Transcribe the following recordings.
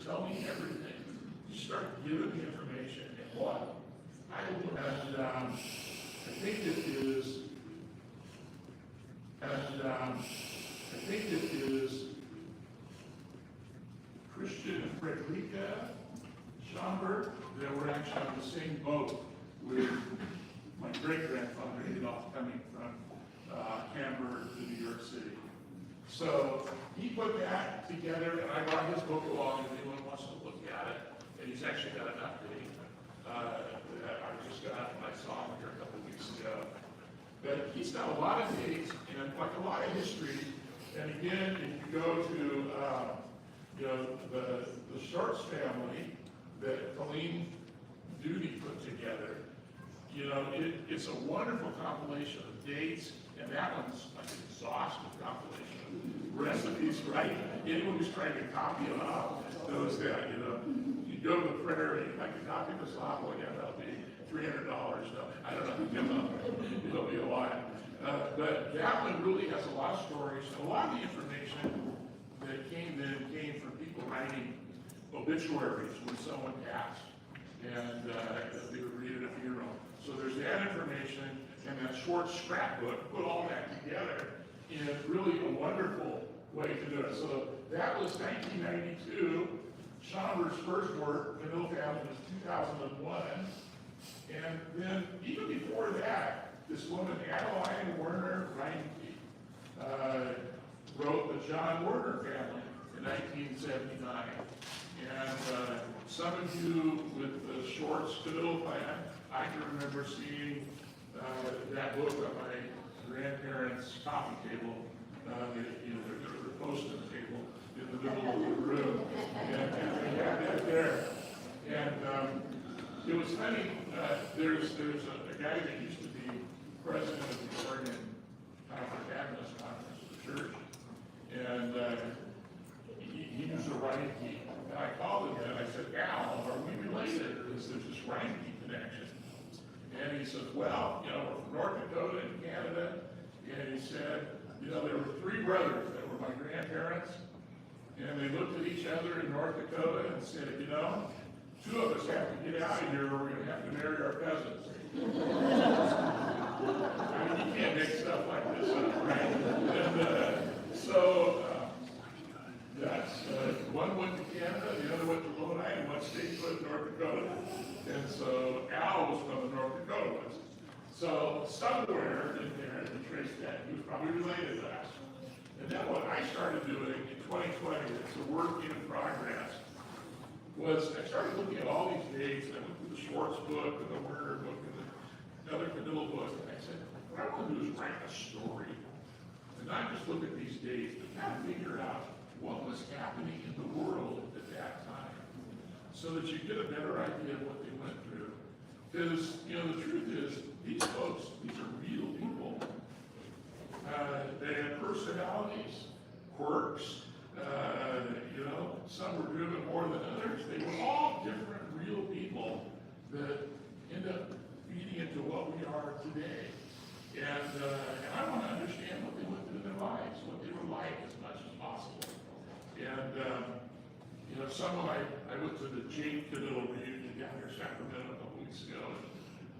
tell me everything. You start giving the information, and what? I think it is, Christian and Frederica Schomburg that were actually on the same boat with my great-grandfather Adolf coming from Hamburg to New York City. So he put that together, and I brought his book along, if anyone wants to look at it. And he's actually got an update that I just got, and I saw him here a couple weeks ago. But he's got a lot of dates and like a lot of history. And again, if you go to the Schultz family that Colleen Duty put together, it's a wonderful compilation of dates, and that one's like an exhaustive compilation of recipes, right? Anyone who's trying to copy them out knows that, you go to the printer and you'd like to copy this off, well, yeah, that'll be $300. No, I don't know, it'll be a lot. But that one really has a lot of stories. A lot of the information that came from people writing obituaries when someone passed, and they would read at a funeral. So there's that information, and that Schwartz scrapbook put all that together in really a wonderful way to do it. So that was 1992. Schomburg's first work, The Knittel Family, was 2001. And then even before that, this woman, Adeline Werner Reinke, wrote The John Werner Family in 1979. And some of you with the Schwartz Knittel plan, I can remember seeing that book on my grandparents' coffee table, the post-it table in the middle of the room, and they had that there. And it was funny. There's a guy that used to be president of the Oregon Adventist Conference of the church, and he was a Reinke. And I called him and I said, Al, are we related? Because there's this Reinke connection. And he said, well, we're from North Dakota and Canada. And he said, there were three brothers that were my grandparents. And they looked at each other in North Dakota and said, two of us have to get out of here or we're going to have to marry our cousins. I mean, you can't make stuff like this up, right? And so that's one went to Canada, the other went to Lodi, and one stayed put in North Dakota. And so Al was from the North Dakota ones. So somewhere in there, we traced that. He was probably related to us. And then what I started doing in 2020, it's a work in progress, was I started looking at all these dates. I went through the Schwartz book and the Werner book and another Knittel book, and I said, what I want to do is write a story. And not just look at these dates, but kind of figure out what was happening in the world at that time, so that you get a better idea of what they went through. Because, the truth is, these folks, these are real people. They had personalities, quirks, some were driven more than others. They were all different real people that end up feeding into what we are today. And I want to understand what they went through in their lives, what they were like as much as possible. And, I went to the Jake Knittel reunion down here in Sacramento a couple weeks ago, and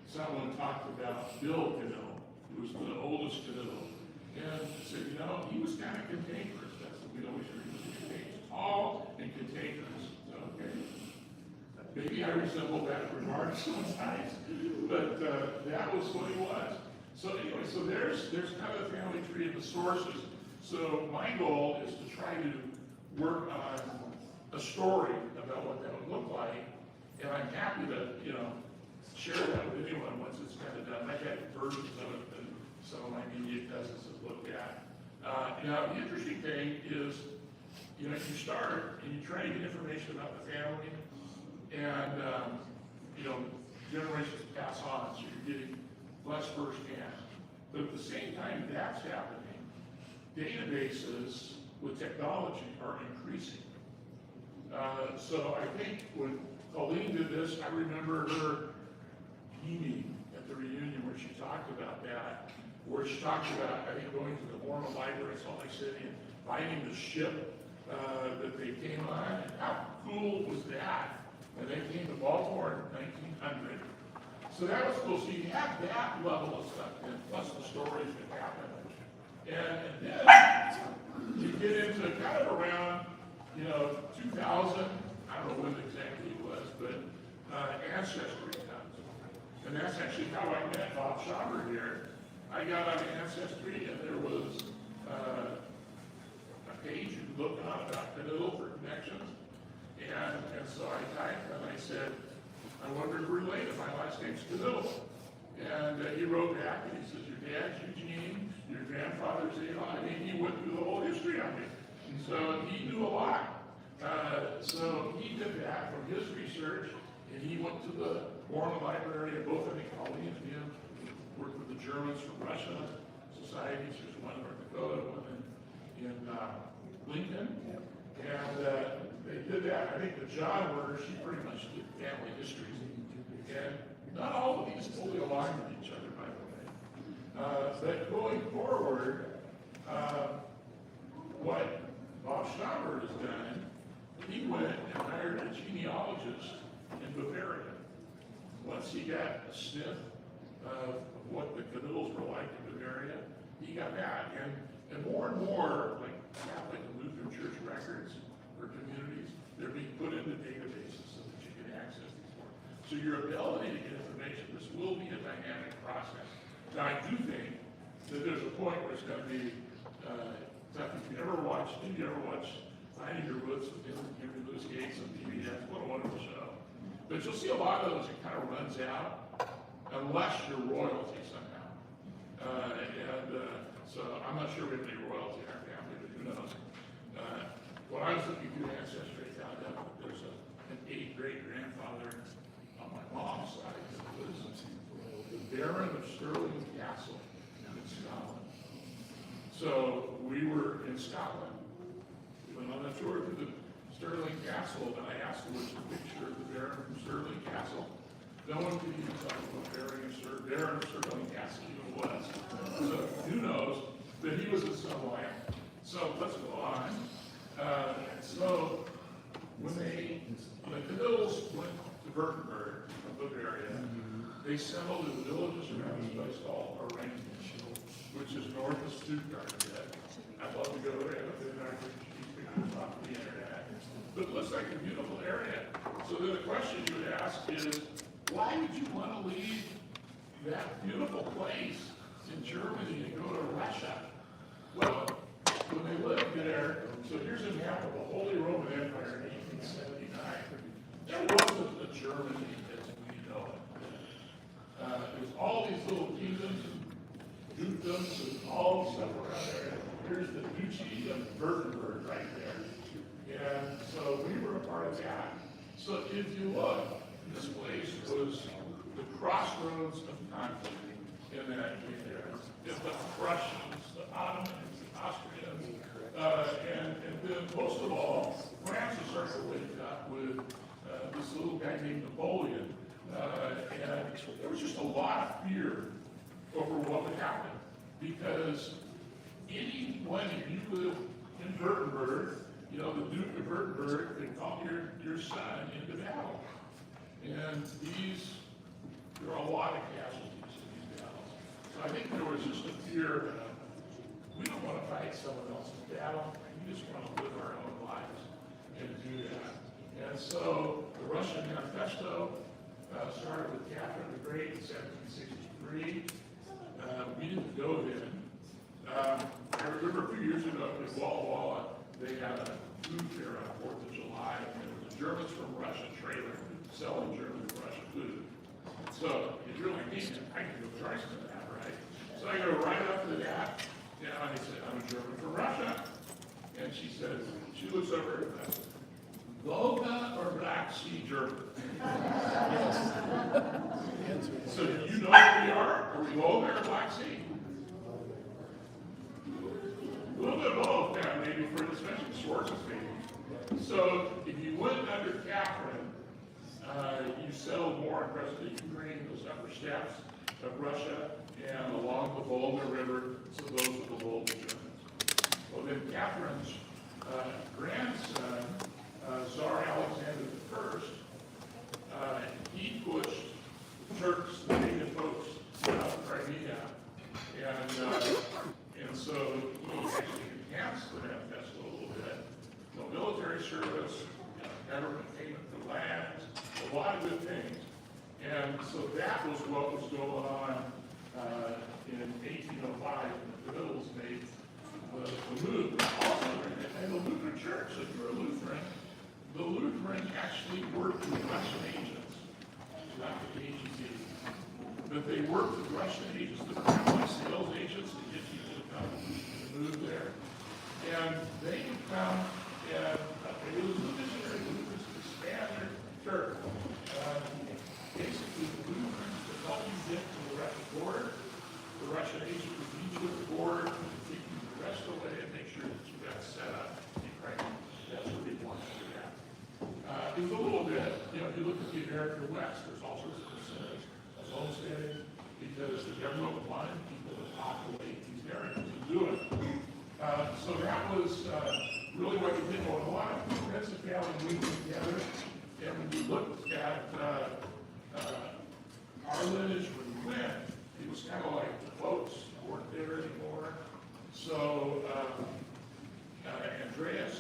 someone talked about Bill Knittel, who was the oldest Knittel, and said, he was kind of cantankerous. That's what we always heard. He was cantankerous, tall and cantankerous. Okay. Maybe I resemble that remark sometimes, but that was what he was. So anyway, there's kind of the family tree and the sources. So my goal is to try to work on a story about what that would look like, and I'm happy to, share that with anyone once it's kind of done. I had versions of it that some of my media cousins have looked at. Now, the interesting thing is, you start and you try to get information about the family, and, generations pass on, so you're getting less firsthand. But at the same time that's happening, databases with technology are increasing. So I think when Colleen did this, I remember her beaming at the reunion where she talked about that, where she talked about, I think, going to the Mormon Library in Salt Lake City and finding the ship that they came on, and how cool cool was that? And they came to Baltimore in 1900. So that was cool. So you have that level of stuff, and plus the stories that happen. And then you get into kind of around, 2000. I don't know when exactly it was, but Ancestry comes. And that's actually how I met Bob Schauber here. I got on Ancestry, and there was a page you could look on about Knittel for connections. And so I typed, and I said, I wonder if we're related. My last name's Knittel. And he wrote back, and he says, your dad's Eugene, your grandfather's Elon. I mean, he went through the whole history on me. So he knew a lot. So he did that from his research, and he went to the Warren Library, both I think Colleen and him worked with the Germans from Russia societies. There's one in North Dakota, one in Lincoln. And they did that. I think the John Werner, she pretty much did family histories. And not all of these fully align with each other, by the way. But going forward, what Bob Schauber has done, he went and hired a genealogist in Bavaria. Once he got a sniff of what the Knittels were like in Bavaria, he got that. And more, like Catholic and Lutheran church records for communities, they're being put into databases so that you can access these more. So your ability to get information, this will be a dynamic process. Now, I do think that there's a point where it's going to be, if you ever watch Finding Your Roots with Henry Louis Gates on PBS, what a wonderful show. But you'll see a lot of those, it kind of runs out, unless you're royalty somehow. So I'm not sure we have any royalty in our family, but who knows. When I was looking through Ancestry, I found out that there's an 8th great-grandfather on my mom's side that was the Baron of Stirling Castle in Scotland. So we were in Scotland. We went on a tour to the Stirling Castle, and I asked them, which is a picture of the Baron from Stirling Castle. No one could even tell me what Baron of Stirling Castle even was. So who knows? But he was in some way. So let's go on. So when the Knittels went to Württemberg, Bavaria, they settled in the villages around this place called Orange, which is north of Stuttgart. I'd love to go there, but then I think off the internet. But it looks like a beautiful area. So then the question you would ask is, why would you want to leave that beautiful place in Germany and go to Russia? Well, when they lived there, so here's an example of the Holy Roman Empire in 1879. There wasn't a Germany as we know it. There's all these little kingdoms and dukedoms and all the stuff around there. Here's the Duchy of Württemberg right there. And so we were a part of that. So if you look, this place was the crossroads of conflict in that area. It's the Prussians, the Ottomans, the Austrians, and then most of all, France was starting to wake up with this little guy named Napoleon. And there was just a lot of fear over what would happen, because anyone, if you live in Württemberg, the Duke of Württemberg could call your son into battle. And there are a lot of casualties in these battles. So I think there was just a fear of, we don't want to fight someone else's battle, we just want to live our own lives and do that. And so the Russian Manifesto started with Catherine the Great in 1763. We didn't go then. I remember a few years ago in Walla Walla, they had a food fair on 4th of July, and there was a Germans from Russia trailer selling German and Russian food. So if you're like me, I can go try some of that, right? So I go right up to that, and I said, I'm a German from Russia. And she says, she looks over and says, Volga or Black Sea German? So do you know where we are? Are we Volga or Black Sea? A little bit of both, yeah, maybe for especially Schwartz's maybe. So if you went under Catherine, you settled more in present Ukraine, those upper steppes of Russia, and along the Volga River, so those were the Volga Germans. Well, then Catherine's grandson, Tsar Alexander government payment to lands, a lot of good things. And so that was what was going on in 1805 when the Knittel's made the move. Also, and the Lutheran Church, if you're a Lutheran, the Lutherans actually worked with Russian agents, not the agencies, but they worked with Russian agents, the sales agents, to get people to come and move there. And they would come and it was a missionary Lutherans to expand their church. Basically, the Lutherans would help you get to the Russian border. The Russian agent would meet you at the border, take you the rest of the way, and make sure that you got set up in Ukraine. That's what they wanted to do that. It was a little bit, you know, if you look at the American West, there's all sorts of incentives of homesteading because the government wanted people to populate these areas and do it. So that was really what we did. A lot of friends and family moved together, and when we looked at our lineage when we went, it was kind of like the boats weren't there anymore. So Andreas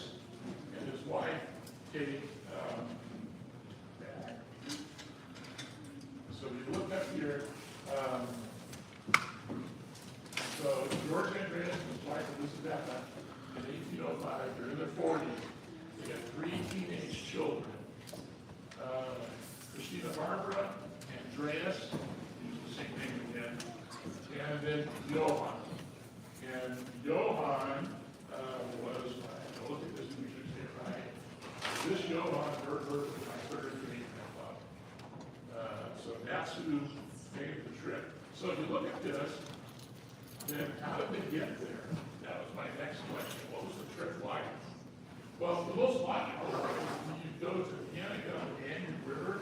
and his wife, Katie, so we look up here. So George Andreas and his wife Elizabeth in 1805, they're in their 40s. They got 3 teenage children. Christina Barbara, Andreas, who's the same name again, and then Johann. And Johann was, look at this picture here, right? This Johann Berger was my third grade club. So that's who made the trip. So if you look at this, then how did they get there? That was my next question. What was the trip like? Well, the most logical was you go to Vienna, go to the Danube River,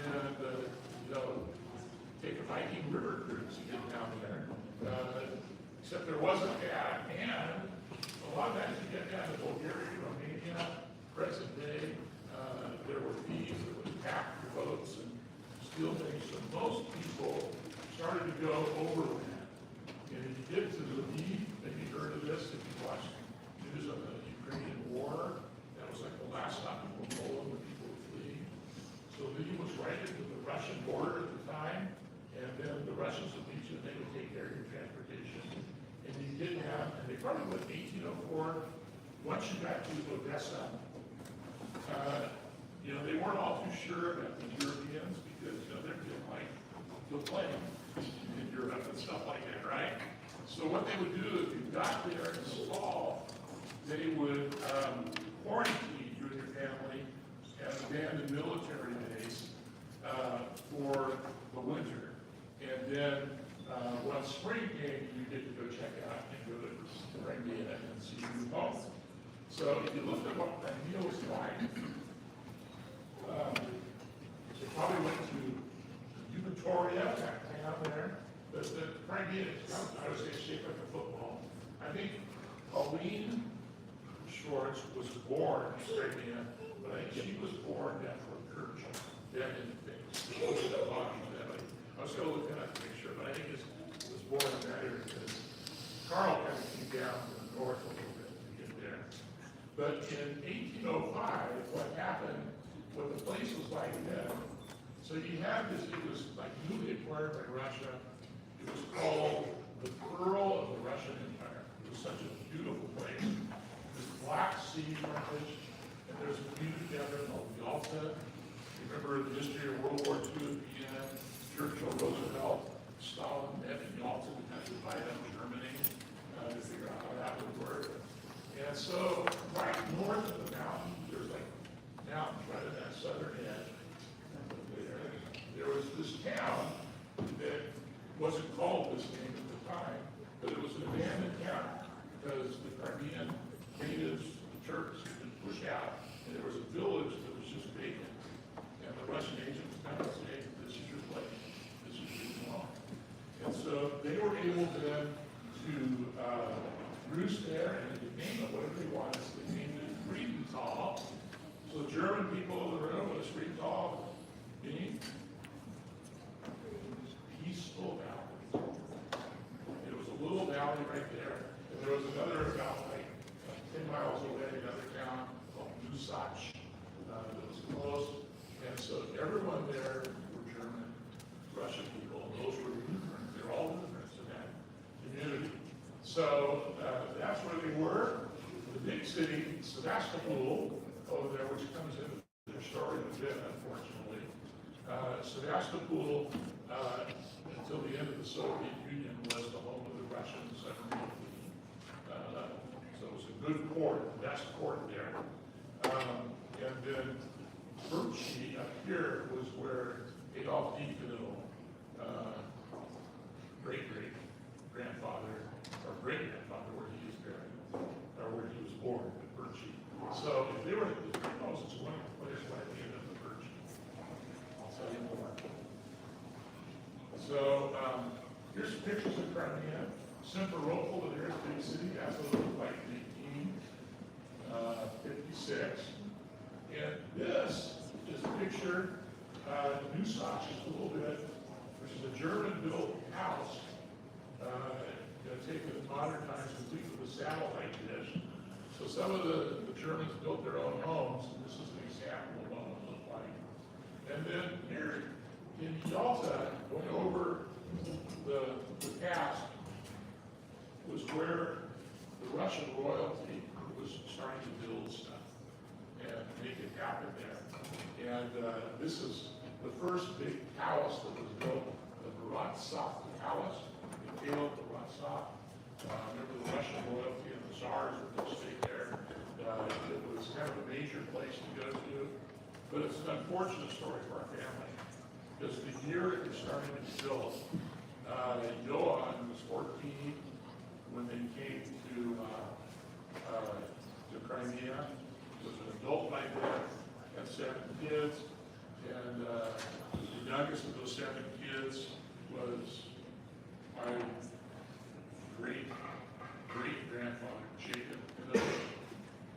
and take a Viking river cruise to get down there. Except there wasn't that, and a lot of times you get down to Bulgaria, Romania, present day, there were fees, there was packed boats and steel things, so most people started to go overland. And if you get to the Lviv, maybe you heard of this, if you watched news of the Ukrainian war, that was like the last stop in Poland where people were fleeing. So Lviv was right into the Russian border at the time, and then the Russians would meet you and they would take care of your transportation. And you didn't have, and they probably went 1804, once you got to Odessa, they weren't all too sure about the Europeans because, they're getting like the plane in Europe and stuff like that, right? So what they would do if you got there in the fall, they would quarantine you and your family at an abandoned military base for the winter. And then once spring came, you get to go check out and go to Crimea and see your home. So if you look at what that meal was like, they probably went to Eupatoria, that town there. But the Crimea is, I would say, shaped like a football. I think Pauline Schwartz was born in Crimea, but I think she was born down from Kerch. That is things. I was going to look it up to make sure, but I think it was born in that area because Carl kind of came down to the north a little bit to get there. But in 1805, what happened, what the place was like then, so you have this, it was like newly acquired by Russia. It was called the Pearl of the Russian Empire. It was such a beautiful place. This Black Sea frontage, and there's a community down there called Yalta. You remember the history of World War II at Vienna, Churchill, Roosevelt, Stalin met in Yalta to kind of divide up Germany to figure out how that would work. And so right north of the mountain, there's like mountains right at that southern edge. There was this town that wasn't called this name at the time, but it was an abandoned town because the Crimean natives, the Turks, had been pushed out, and there was a village that was just vacant. And the Russian agents kind of say, this is your place, this is your home. And so they were able then to roost there, and they named it whatever they wanted. So they named it Friedenthal. So the German people in the room, what does Friedenthal mean? Peaceful valley. It was a little valley right there, and there was another about like 10 miles away, another town called New so everyone there were German, Russian people, and those were Lutheran. They're all Lutherans in that community. So that's where they were. The big city, Sevastopol, over there, which comes into their story a bit, unfortunately. Sevastopol, until the end of the Soviet Union, was the home of the Russians underneath. So it was a good port, the best port there. And then Birchie up here was where Adolf Knittel, great-great-grandfather, or great-grandfather, where he is buried, or where he was born, at Birchie. So if they were, it's one of the place where they ended up at Birchie. I'll tell you more. So here's some pictures of Crimea. Simferopol, there's a big city, that's what it looked like in 1856. And this is a picture, New Sox just a little bit, which is a German-built house, taken in modern times, complete with a satellite dish. So some of the Germans built their own homes, and this is an example of what it looked like. And then here in Yalta, going over the past, was where the Russian royalty was starting to build stuff and make it happen there. And this is the first big palace that was built, the Vorontsov Palace, in Kiev, Vorontsov. Remember the Russian royalty and the Tsars would go stay there. It was kind of a major place to go to. But it's an unfortunate story for our family, because the year it was starting to be built, Johan was 14 when they came to Crimea. He was an adult by then, had 7 kids, and the youngest of those 7 kids was my great-grandfather, Jacob Knittel,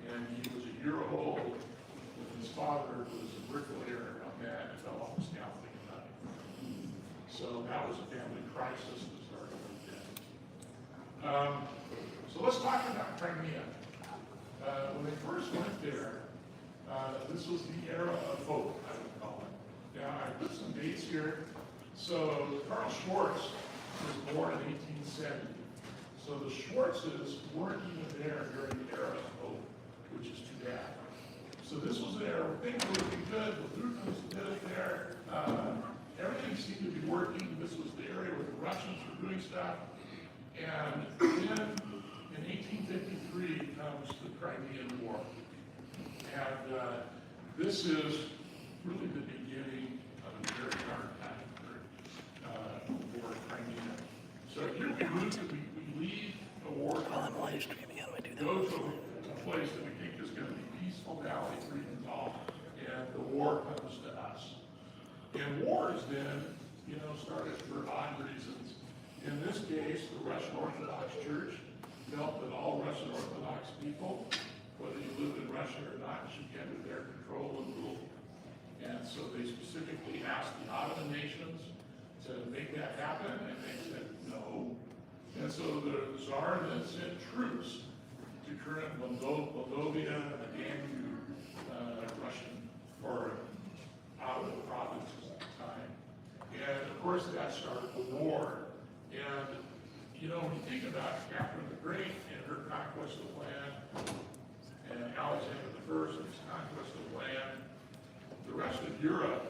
and he was a year old when his father was a bricklayer on that and fell off the scaffolding and died. So that was a family crisis that started with that. So let's talk about Crimea. When they first went there, this was the era of hope, I would call it. Now, I put some dates here. So Karl Schwartz was born in 1870. So the Schwartzes weren't even there during the era of hope, which is too bad. So this was an era where things were looking good. The Lutherans did it there. Everything seemed to be working. This was the area where the Russians were doing stuff. And then in 1853 comes the Crimean War. And this is really the beginning of a very dark time for Crimea. So here we leave the war. While I'm live streaming, how do I do that? Go to a place that we think is going to be peaceful, valley, free and all, and the war comes to us. And wars then, started for odd reasons. In this case, the Russian Orthodox Church felt that all Russian Orthodox people, whether you lived in Russia or not, should get under their control and rule. And so they specifically asked the Ottoman nations to make that happen, and they said no. And so the Tsar then sent troops to current Moldova and the Danube, Russian, or Ottoman provinces at the time. And of course that started the war. And when you think about Catherine the Great and her conquest of the land, and Alexander I and his conquest of the land, the rest of Europe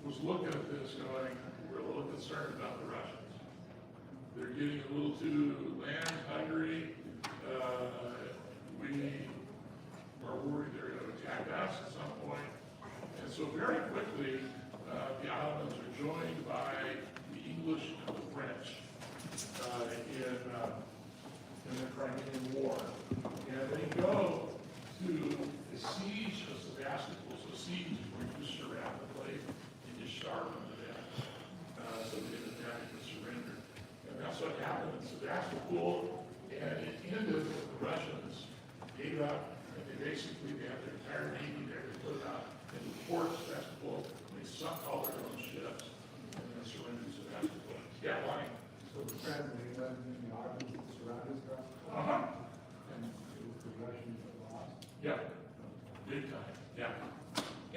was looking at this going, we're a little concerned about the Russians. They're getting a little too land hungry. We are worried they're going to attack us at some point. And so very quickly, the Ottomans are joined by the English and the French in the Crimean War. And they go to the siege of Sevastopol. So siege is where you just surround the place and you starve them to death. So they didn't have to surrender. And that's what happened in Sevastopol. And it ended with the Russians gave up, and they had their entire navy there to put out in the port of Sevastopol. They sunk all their own ships and then surrendered to Sevastopol. Yeah, why? So the French and the Ottomans surrounded Sevastopol? And it was the Russians that lost? Yeah, big time, yeah.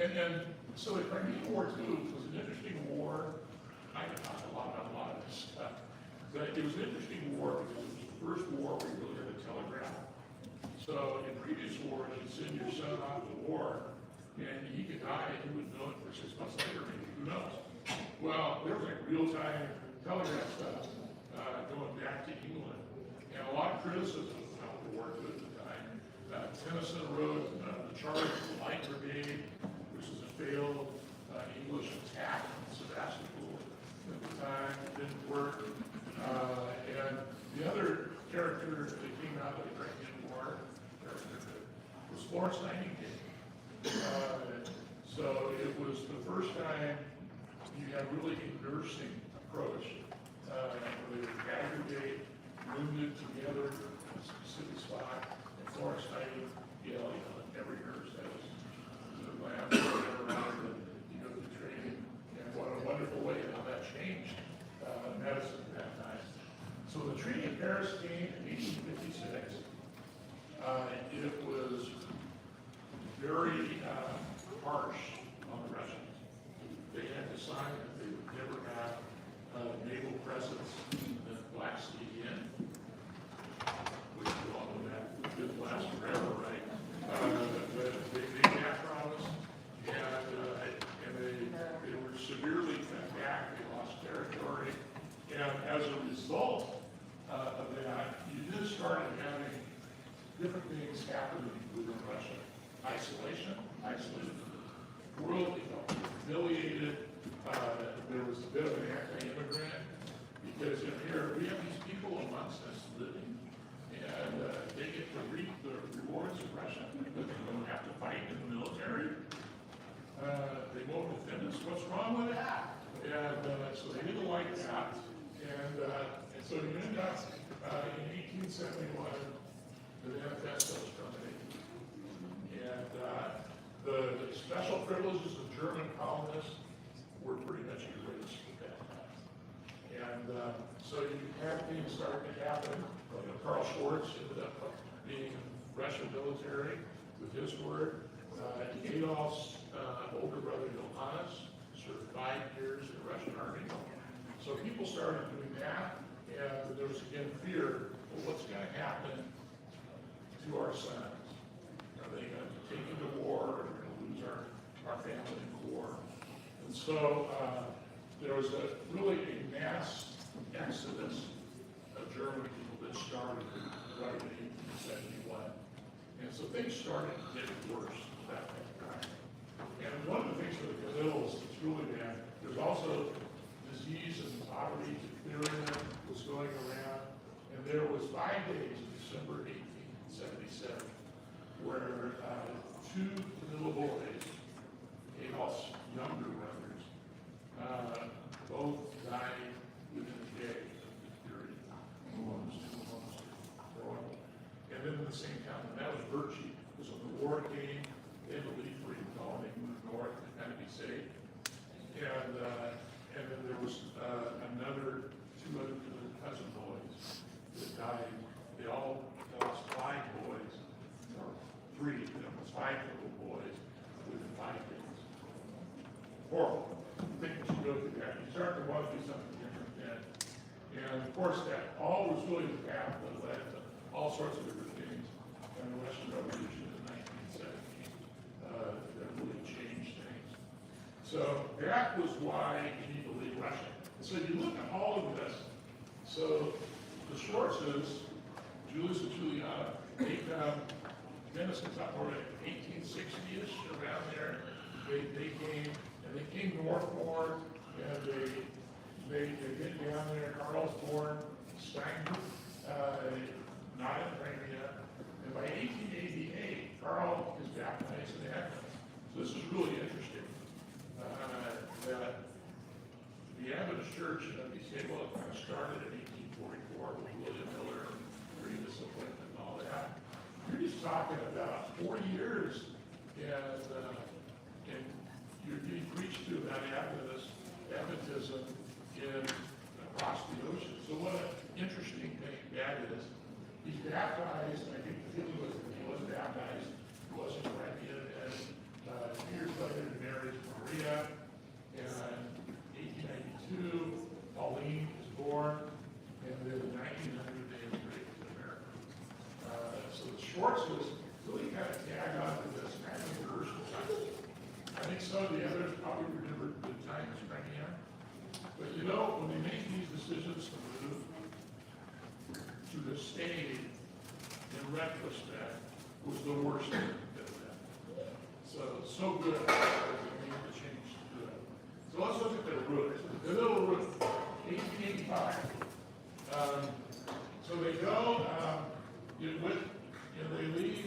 And so the Crimean War too was an interesting war. I can talk a lot about a lot of this stuff. But it was an interesting war because it was the first war where you really had a telegraph. So in previous wars, you'd send your son off to war, and he could die, and you would know it for 6 months later, maybe, who knows? Well, there was like real-time telegraph stuff going back to England, and a lot of criticism of how the war too at the time. Tennyson wrote the Charge of the Light Brigade, which was a failed English attack on Sebastopol at the time. It didn't work. And the other character that came out of the Crimean War was Florence Nightingale. So it was the first time you had really a nursing approach. Where they would aggregate wounded together in a specific spot. And Florence Nightingale, every nurse has the lab or whatever around it, you go through training. And what a wonderful way how that changed medicine at that time. So the Treaty of Paris came in 1856. It was very harsh on the Russians. They had to sign that they would never have naval presence in the Black Sea again, which you all know that didn't last forever, right? But they made that promise, and they were severely cut back. They lost territory, and as a result of that, you just started having different things happening within Russia. Isolation, the world, humiliated. There was a bit of an anti-immigrant because in here we have these people amongst us living, and they get to reap the rewards of Russia, but they don't have to fight in the military. They won't defend us. What's wrong with that? And so they didn't like that, and so you end up in 1871. The manifestos from it. And the special privileges of German colonists were pretty much erased at that time. And so you have things starting to happen. Karl Schultz ended up being in Russian military with his word. Adolf's older brother Johannes served 5 years in the Russian army. So people started doing that, and there was again fear, well, what's going to happen to our sons? Are they going to take into war? Are we going to lose our family in war? And so there was really a mass exodus of German people that started right in 1871. And so things started getting worse at that time. And one of the things for the Knittels that's really bad, there's also disease and poverty, diphtheria was going around. And there was 5 days in December 1877, where 2 little boys, Adolf's younger brothers, both died within a day of diphtheria. And then in the same town, and that was Virtue. Because when the war came, they had to leave freedom hall, they moved north to kind of be safe. And then there was another 2 other cousin boys that died. They all lost 5 boys, or 3, there was 5 little boys within 5 days. Horrible. I think we should go through that. You start to want to do something different then. And of course, that all was really the path that led to all sorts of different things. And the Russian Revolution in 1917 that really changed things. So that was why you need to leave Russia. So you look at all of this. So the Schwartzes, Julius and Juliana, they come, Dennison's up more like 1860-ish, around there. They came, and they came north more, and they get down there. Karl's born, Stein, not in Crimea. And by 1888, Karl is baptized in Advent. So this is really interesting. That the Adventist Church in the Stable kind of started in 1844 with William Miller and Green Discipline and all that. You're just talking about 40 years, and you're being preached to about Adventism across the ocean. So what an interesting thing that is. He's baptized, I think the feeling was that he wasn't baptized, he wasn't Corinthian, and 2 years later, think some of the others probably remember good times Crimea. But you know, when they make these decisions to move, to have stayed, in retrospect, was the worst thing that did that. So good that they made the change to do it. So let's look at their route. Their little route, 1885. So they go, they leave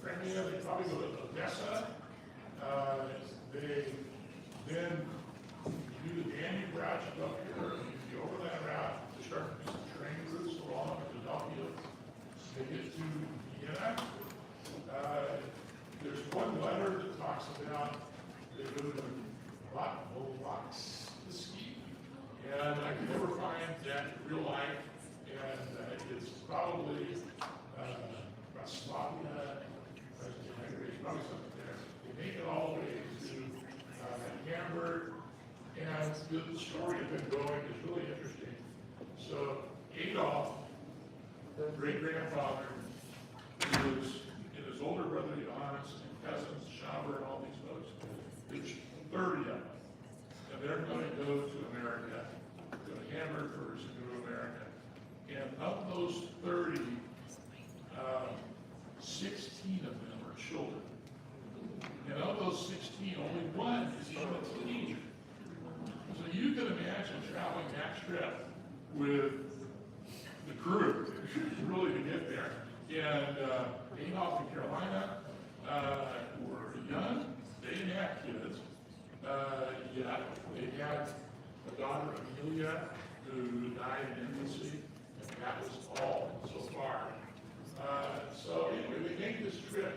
Crimea, they probably go to Odessa. They then do the Danube route, you go up here, you go over that route, they start to do some train routes along Philadelphia. They get to Vienna. There's one letter that talks about they go to Volokski, and I can never find that in real life, and it's probably Slavia, probably something there. They make it all the way to Hamburg, and the story has been going is really interesting. So Adolf, great-grandfather, was and his older brother Johannes and cousins Schaber and all these folks. There's 30 of them, and they're going to go to America, go to Hamburg first, and go to America. And of those 30, 16 of them are children. And of those 16, only one is even a teenager. So you can imagine traveling that trip with the crew, really to get there. And Adolf and Carolina were young. They didn't have kids yet. They had a daughter, Amelia, who died in infancy, and that was all so far. So anyway, they make this trip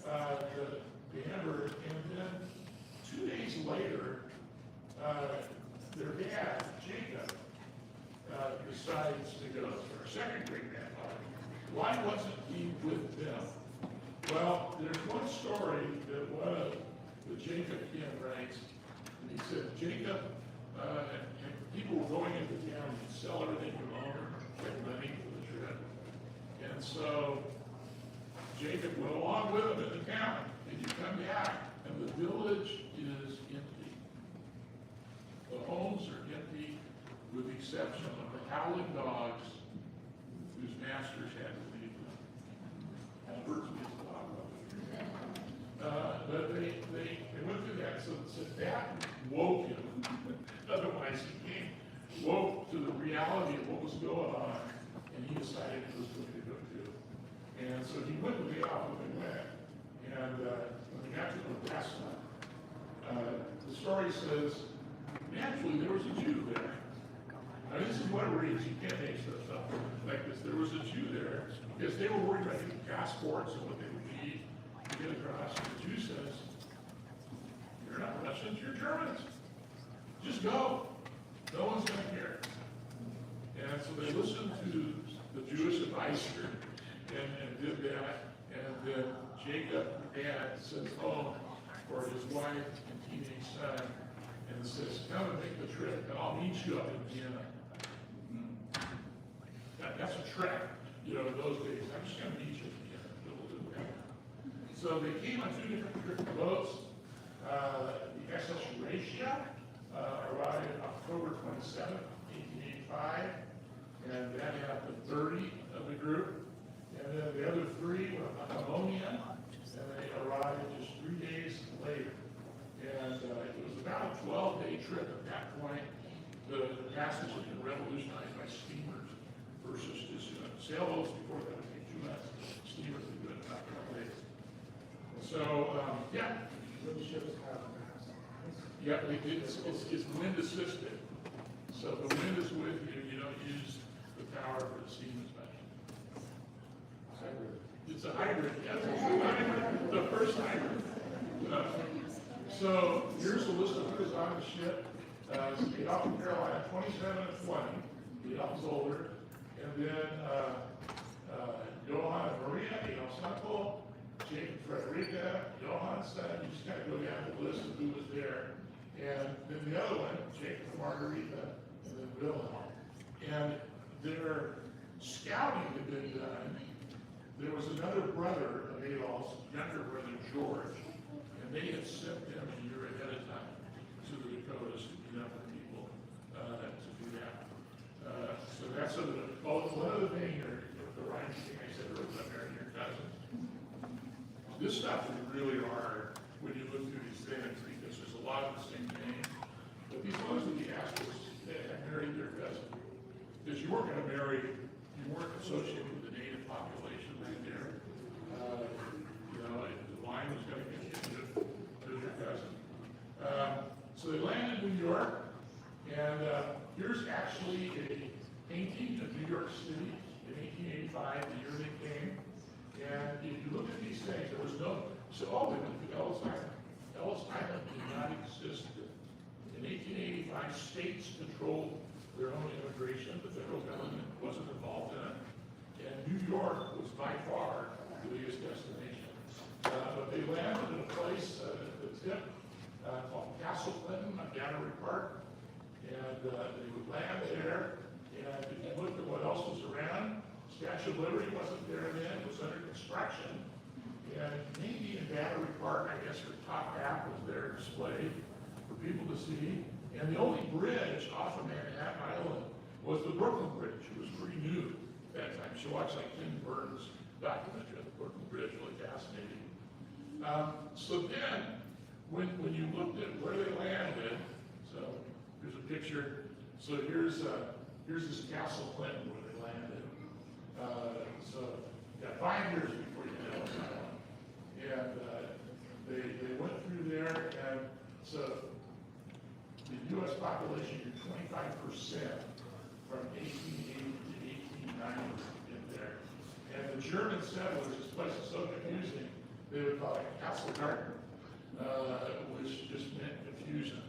to Hamburg, and then 2 days later, their dad, Jacob, decides to go to our second great-grandfather. Why wasn't he with them? Well, there's one story that Jacob again writes, and he said, Jacob, and people were going into town and sell everything you own, get money for the trip. And so Jacob went along with them in the town, and you come back, and the village is empty. The homes are empty, with the exception of the howling dogs whose masters had to leave them. And birds means a lot of them. But they went through that, so that woke him. Otherwise, he woke to the reality of what was going on, and he decided he was going to go too. And so he went with the off when they went. And when they got to Odessa, the story says, naturally, there was a Jew there. Now, this is what it reads. You can't make stuff up like this. There was a Jew there because they were worried about getting passports and what they would need to get across. And the Jew says, you're not Russians, you're Germans. Just go. No one's going to care. And so they listened to the Jewish advisor and did that. And then Jacob, dad, sends home for his wife and teenage son and says, come and make the trip, and I'll meet you up in Vienna. That's a trek, in those days. I'm just going to meet you in Vienna. We'll do that. So they came on 2 different boats. The SS Eurasia arrived October 27, 1885, and that had the 30 of the group. And then the other 3 were on ammonia, and they arrived just 3 days later. And it was about a 12-day trip at that point. The passage had been revolutionized by steamers versus just sailboats before that would take 2 months. Steamers would do it in about 12 days. So, yeah. The ships have mass. Yeah, it's wind assisted. So the wind is with you, you don't use the power for the steam as much. Hybrid. It's a hybrid, yes, it's a hybrid, the first hybrid. So here's a list of who's on the ship. Adolf and Carolina, 27 and 20. Adolf's older. And then Johann and Maria, Adolf's uncle, Jacob and Frederica, Johann's son. You just kind of go down the list of who was there. And then the other one, Jacob and Margarita, and then Wilhelm. And their scouting had been done. There was another brother of Adolf's, younger brother George, and they had sent them to Eurasia. so one other thing, the Ryan thing I said earlier about marrying your cousin. This stuff is really hard when you look through these things because there's a lot of the same names. But these ones that you asked us that had married their cousin, because you weren't going to marry, you weren't associated with the native population right there. You know, the line was going to continue to your cousin. So they landed in New York, and here's actually a painting of New York City in 1885, the year they came. And if you look at these things, there was no, so they went to Ellis Island. Ellis Island did not exist. In 1885, states controlled their own immigration. The federal government wasn't involved in it. And New York was by far the biggest destination. But they landed in a place, the tip, called Castle Clinton on Battery Park. And they would land there. And if you looked at what else was around, Statue of Liberty wasn't there then, it was under construction. And maybe in Battery Park, I guess her top half was there displayed for people to see. And the only bridge off of Manhattan Island was the Brooklyn Bridge. It was pretty new at that time. She watched like Tim Burton's documentary of the Brooklyn Bridge, really fascinating. So then, when you looked at where they landed, so here's a picture. So here's this Castle Clinton where they landed. So, yeah, 5 years before you get Ellis Island. And they went through there, and so the U.S. population grew 25% from 1880 to 1890 in there. And the German settlers, this place is so confusing, they would call it Castle Garden, which just meant confusion.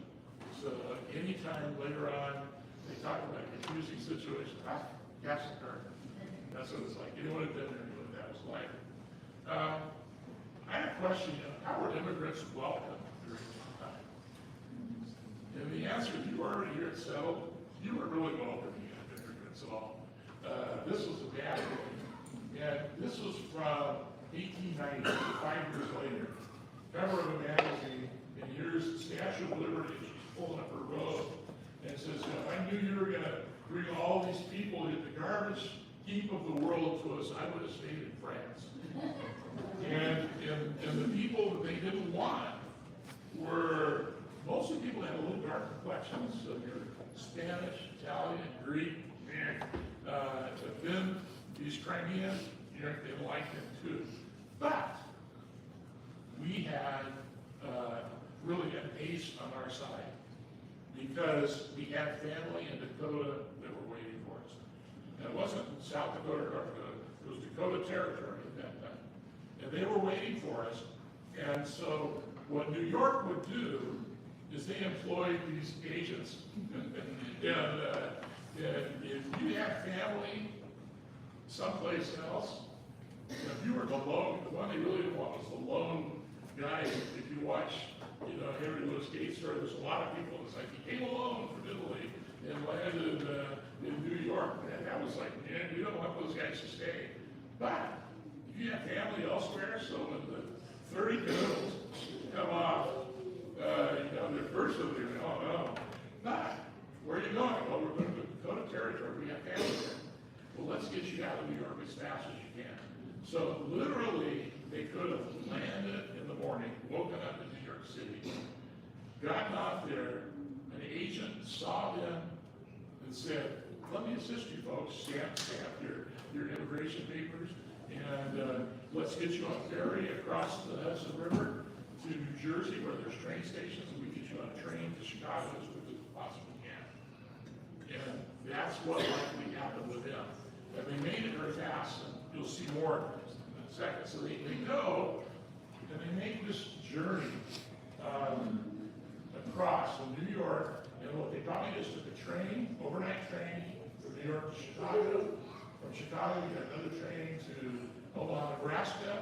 So anytime later on they talk about confusing situations, Castle Garden. That's what it's like. Anyone had been there knew what that was like. I have a question. How were immigrants welcome during this time? And the answer, if you were already here at settled, you were really welcoming immigrants at all. This was a bad thing. And this was from 1890, 5 years later. Cover of a magazine, and here's the Statue of Liberty. She's pulling up her robe and says, if I knew you were going to bring all these people into the garbage heap of the world to us, I would have stayed in France. And the people that they didn't want were mostly people that had a little dark complexions, so you're Spanish, Italian, Greek, but then these Crimeans, they didn't like them too. But we had really an ace on our side because we had family in Dakota that were waiting for us. And it wasn't South Dakota or North Dakota, it was Dakota Territory at that time. And they were waiting for us. And so what New York would do is they employed these agents. And if you had family someplace else, if you were the one they really didn't want was the lone guy. If you watch, Henry Louis Gates story, there's a lot of people, it's like he came alone from Italy and landed in New York. And that was like, man, we don't want those guys to stay. But if you have family elsewhere, so when the 30 girls come off, they're first of them, oh no. But where are you going? Well, we're going to Dakota Territory. We have family there. Well, let's get you out of New York as fast as you can. So literally, they could have landed in the morning, woken up in New York City, gotten off there, an agent saw them and said, let me assist you folks, stamp your immigration papers, and let's get you on a ferry across the Hudson River to New Jersey where there's train stations, and we get you on a train to Chicago as quickly as possibly can. And that's what likely happened with them. And they made it very fast, and you'll see more in a second. So they go, and they make this journey across from New York, and what they probably just took a train, overnight train, from New York to Chicago. From Chicago, you got another train to Omaha, Nebraska,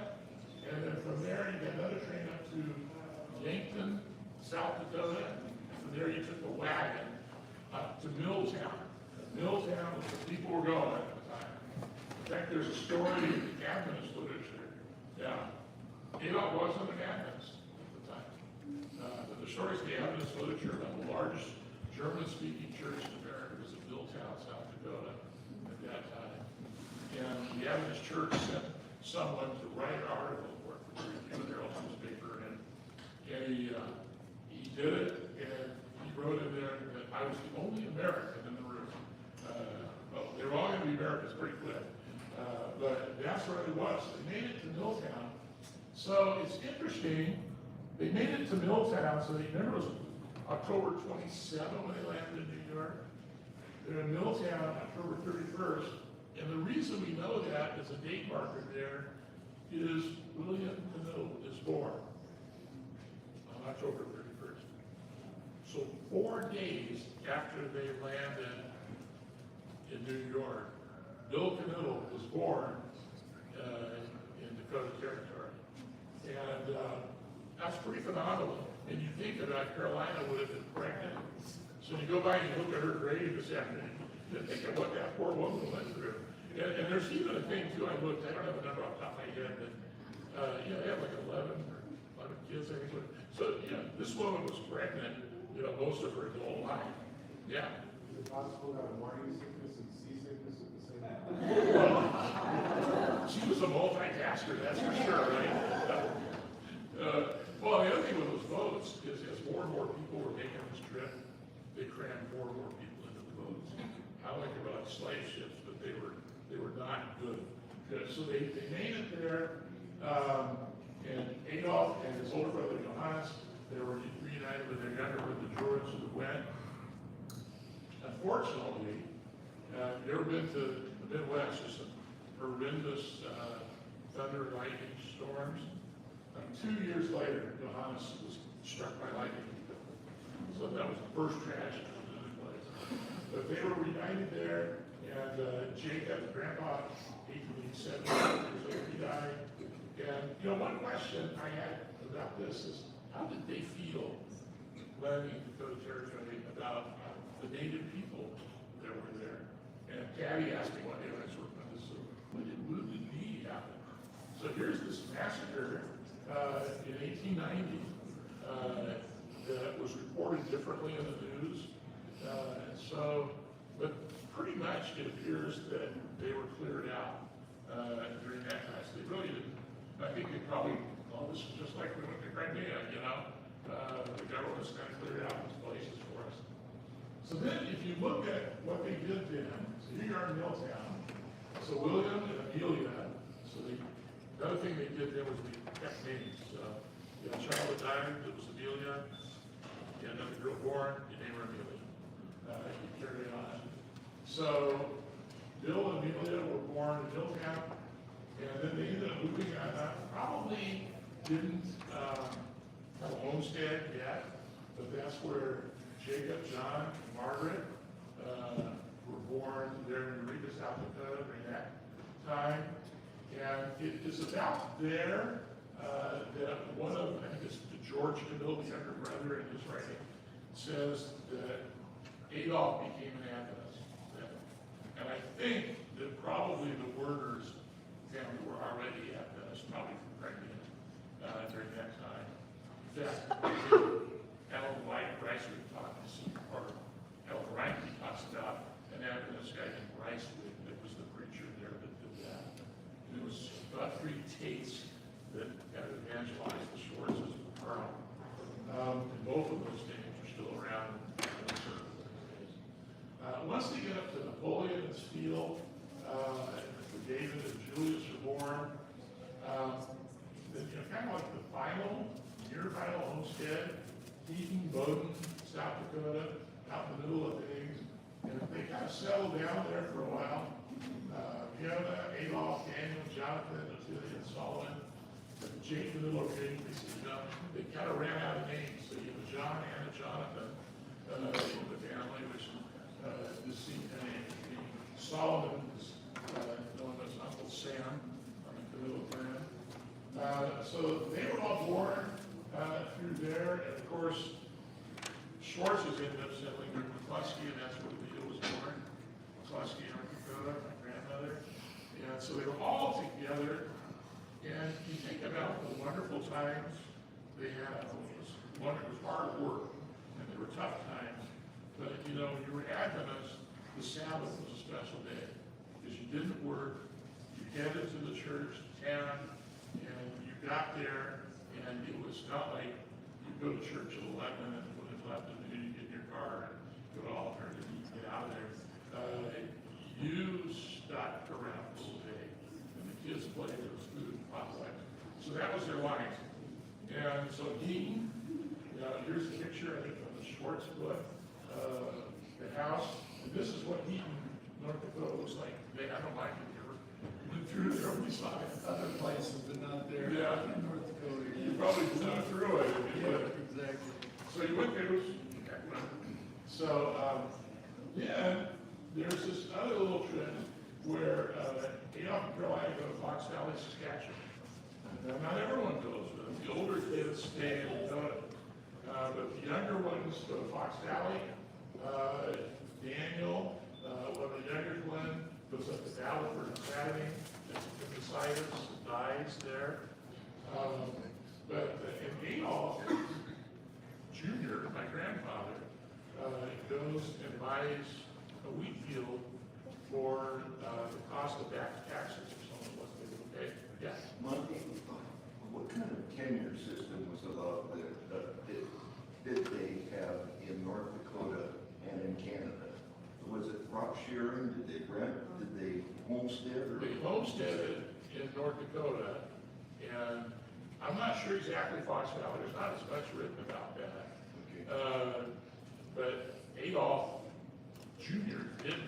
and then from there, you got another train up to Yankton, South Dakota, and from there, you took a wagon up to Milltown. Milltown was where people were going at the time. In fact, there's a story in the Adventist literature. Yeah, Adolf wasn't an Adventist at the time. But the stories in the Adventist literature about the largest German-speaking church in America was in Milltown, South Dakota. And that time. And the Adventist Church sent someone to write an article for the Review Herald newspaper, and he did it, and he wrote in there that I was the only American in the room. Well, they were all going to be Americans pretty quick, but that's where it was. They made it to Milltown. So it's interesting. They made it to Milltown, so they remember it was October 27 when they landed in New York. They're in Milltown October 31st, and the reason we know that is a date marker there is William Knittel is born on October 31st. So 4 days after they landed in New York, Bill Knittel was born in Dakota Territory. And that's pretty phenomenal. And you think about Carolina would have been pregnant. So you go by and you look at her grave this afternoon, you think of what that poor woman went through. And there's even a thing too, I looked, I don't have a number off the top of my head, but they had like 11 kids, I think. So, this woman was pregnant, most of her adult life. Yeah. Is it possible that morning sickness and seasickness at the same time? Well, she was a multitasker, that's for sure, right? Well, the other thing with those boats is as more and more people were making this trip, they crammed more and more people into the boats. I like about slave ships, but they were not good. So they made it there, and Adolf and his older brother Johannes, they were reunited with their younger brother George, who went. Unfortunately, you ever been to the Midwest? Just some horrendous thunder and lightning storms. 2 years later, Johannes was struck by lightning. So that was the first tragedy that took place. But they were reunited there, and Jacob, grandpa, 1887 years old, he died. And one question I had about this is, how did they feel landing in Dakota Territory about the native people that were there? And Patty asked me one day when I was working on this, what did Wounded Knee happen? So here's this massacre in 1890 that was reported differently in the news. But pretty much it appears that they were cleared out during that time. So they really didn't. I think they probably, this is just like we went to Crimea, the government's kind of cleared out these places for us. So then if you look at what they did then, so here you are in Milltown. So William and Amelia, the other thing they did then was they kept names. You had a child that died, it was Amelia. You had another girl born, you name her Amelia. You carry it on. So Bill and Amelia were born in Milltown, and then they ended up moving on. Probably didn't have a homestead yet, but that's where Jacob, John, and Margaret were born there in Eureka, South Dakota during that time. And it is about there that one of, I think it's George Knittel, the younger brother, in his writing, says that Adolf became an Adventist. And I think that probably the Werner's family were already Adventists, probably from Crimea during that time. In fact, Ellen White, Rice, Ellen Wright, he talks about an Adventist guy named Rice that was the preacher there that did that. And it was Guthrie Tates that had evangelized the Schwartzes of Pearl. And both of those names are still around in those days. Once they get up to Napoleon and Steele, David and Julius are born, then kind of like the near final homestead, Eaton, Bowdoin, South Dakota, out in the middle of things. And they kind of settled down there for a while. Fiona, Adolf, Daniel, Jonathan, Ottilia, and Solomon. Jake and the location, they kind of ran out of names. So you have John, Anna, Jonathan, in the family, which this seemed kind of Solomon is known as Uncle Sam on the Knittel clan. So they were all born through there, and of course, Schwartz ended up settling with McCluskey, and that's where Leo was born. McCluskey, North Dakota, my grandmother. And so they were all together. And you think about the wonderful times they had. It was hard work, and they were tough times. But, when you were Adventist, the Sabbath was a special day. didn't work. You headed to the church, town, and you got there, and it was not like you go to church at 11, and when it's 11, you get in your car and go to altar and you get out of there. You stuck around all day, and the kids played, there was food and potluck. So that was their life. And so Dean, here's a picture, I think, from the Schwartz book, the house. And this is what Heaton, North Dakota looks like today. I don't like it here. Went through there, we saw it. Other places, but not there. Yeah. In North Dakota. You probably flew through it. If you would. Exactly. So you went there. So, yeah, there's this other little trend where Adolph and Carolina go to Fox Valley, Saskatchewan. Now, not everyone goes with them. The older kids stay in Dakota. But the younger ones go to Fox Valley. Daniel, one of the younger one, goes up to Battleford Academy. Appendicitis, dies there. And Adolph Jr., my grandfather, goes and buys a wheat field for the cost of back taxes or something. What they would pay. Yeah. Monty, what kind of tenure system was allowed there? Did they have in North Dakota and in Canada? Was it rock shearing? Did they rent? Did they homestead? Or? They homesteaded in North Dakota, and I'm not sure exactly Fox Valley. There's not as much written about that. Okay. But Adolph Jr. did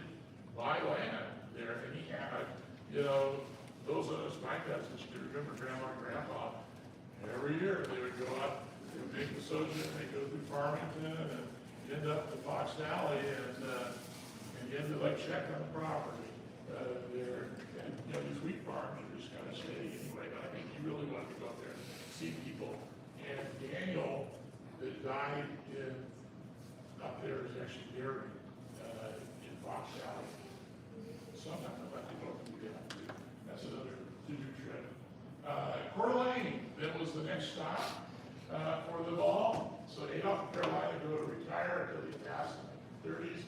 buy land there, and he had, those of us, my cousins, do remember Grandma and Grandpa. Every year they would go up, they would make the sojourn, they go through Farmington and end up to Fox Valley, and you had to check on the property there. And, these wheat farms are just kind of steady anyway, but I think you really want to go up there and see people. And Daniel, that died up there, is actually buried in Fox Valley. Sometimes I'd like to go up and do that too. That's another to-do trip. Coeur d'Alene, that was the next stop for them all. So Adolph and Carolina go to retire until he passed in the 30s.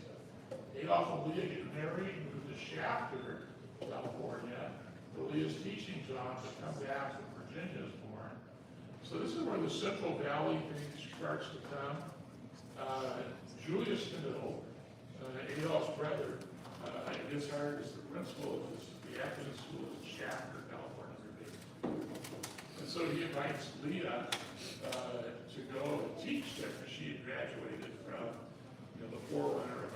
Adolph and Leah get married and move to Shafter, California, for Leah's teaching job, to come back when Virginia is born. So this is where the Central Valley thing starts to come. Julius Knittel, Adolph's brother, gets hired as the principal of the academic school in Shafter, California. And so he invites Leah to go teach there, because she had graduated from the forerunner of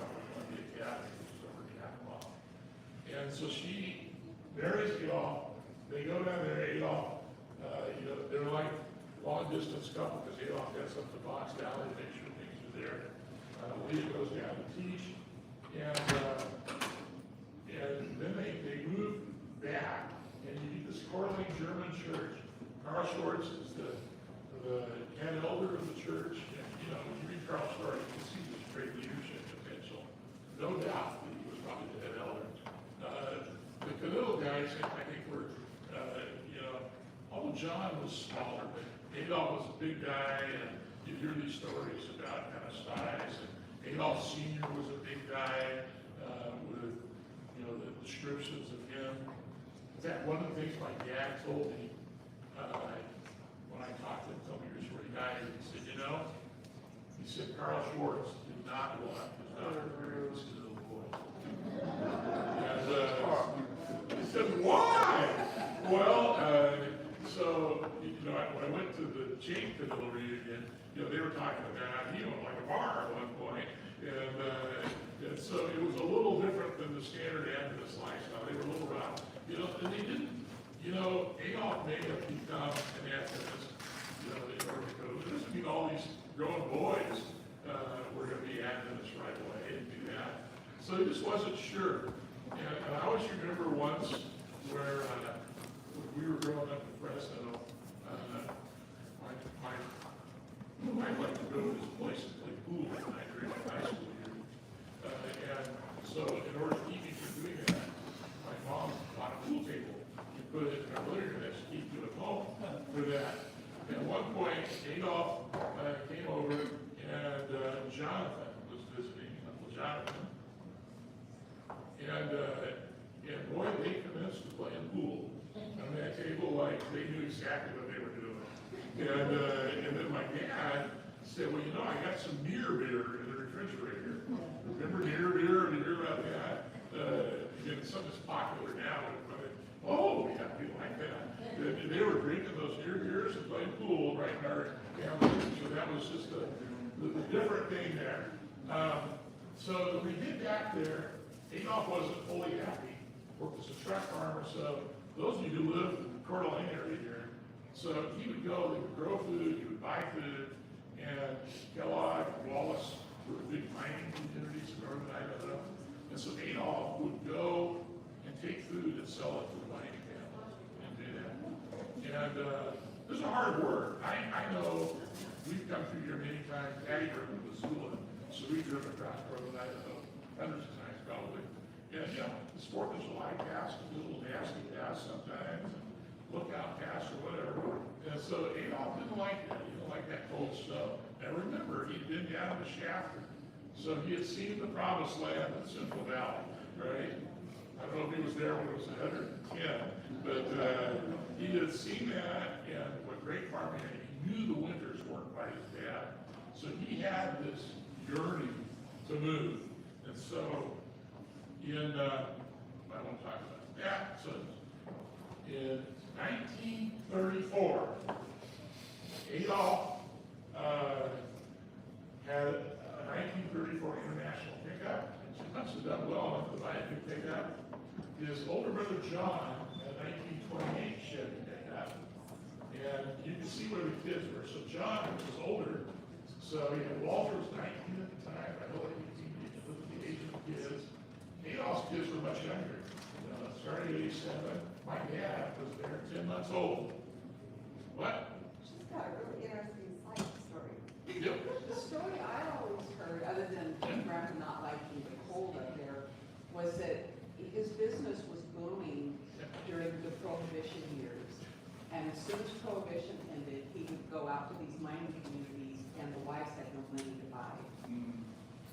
the academy, which was over in Yakima. And so she marries Adolph. They go down there, Adolph, they're like long distance couple, because Adolph gets up to Fox Valley to make sure things are there. Leah goes down to teach, and then they move back, and you need this Coeur d'Alene German church. Carl Schwartz is the head elder of the church, and when you read Carl's story, you can see this great leadership potential. No doubt that he was probably the head elder. The little guys, I think, were, although John was smaller, but Adolph was a big guy, and you hear these stories about kind of size. And Adolph Sr. was a big guy with, the descriptions of him. In fact, one of the things my dad told me when I talked to him, told me he was really died, he said, he said Carl Schwartz did not want his daughter to marry this little boy. And he said, why? Well, so, when I went to the Jake Knittel reunion, they were talking about he owned like a bar at one point, and so it was a little different than the standard Adventist lifestyle. They were a little rough, and they didn't, Adolph may have become an Adventist, in North Dakota. It doesn't mean all these grown boys were going to be Adventists right away and do that. So he just wasn't sure. And I always remember once where when we were growing up in Fresno, I'd like to go to this place and play pool at night during my high school year. And so in order to keep me from doing that, my mom bought a pool table and put it in our living room to keep me at home for that. And at one point, Adolph came over, and Jonathan was visiting, Uncle Jonathan. And boy, they knew exactly what they were doing. And then my dad said, well, you know, I got some near beer in the refrigerator. Remember near beer? Did you hear about that? Something that's popular now. Oh, yeah, we like that. They were drinking those near beers and playing pool right in our family. So that was just the different thing there. So we get back there. Adolph wasn't fully happy. Worked as a truck farmer. So those of you who live in the Coeur d'Alene area here, so he would go, they would grow food, he would buy food, and Kellogg, Wallace were big mining communities in northern Idaho. And so Adolph would go and take food and sell it to the mining families and do that. And this is hard work. I know we've come through here many times. Patty worked in Missoula, so we've driven across northern Idaho hundreds of times probably. And you know, the 4th of July pass, a little nasty pass sometimes, and lookout pass or whatever. And so Adolph didn't like that. He didn't like that cold snow. And remember, he'd been down the shaft. So he had seen the promised land in Central Valley, right? I don't know if he was there when it was 110, but he had seen that, and what great farming, and he knew the winters weren't quite as bad. So he had this yearning to move. And so I won't talk about that. So in 1934, Adolph had a 1934 International pickup. She must have done well enough to buy a new pickup. His older brother John had a 1928 Chevy pickup. And you can see where the kids were. So John was older. So he had Walter was 19 at the time. I know 18, look at the age of the kids. Adolph's kids were much younger. You know, starting at 87. My dad was there 10 months old. What? She's got a really interesting side story. Yep. The story I always heard, other than Grandpa not liking the cold up there, was that his business was booming during the Prohibition years. And as soon as Prohibition ended, he would go out to these mining communities, and the wives had no money to buy.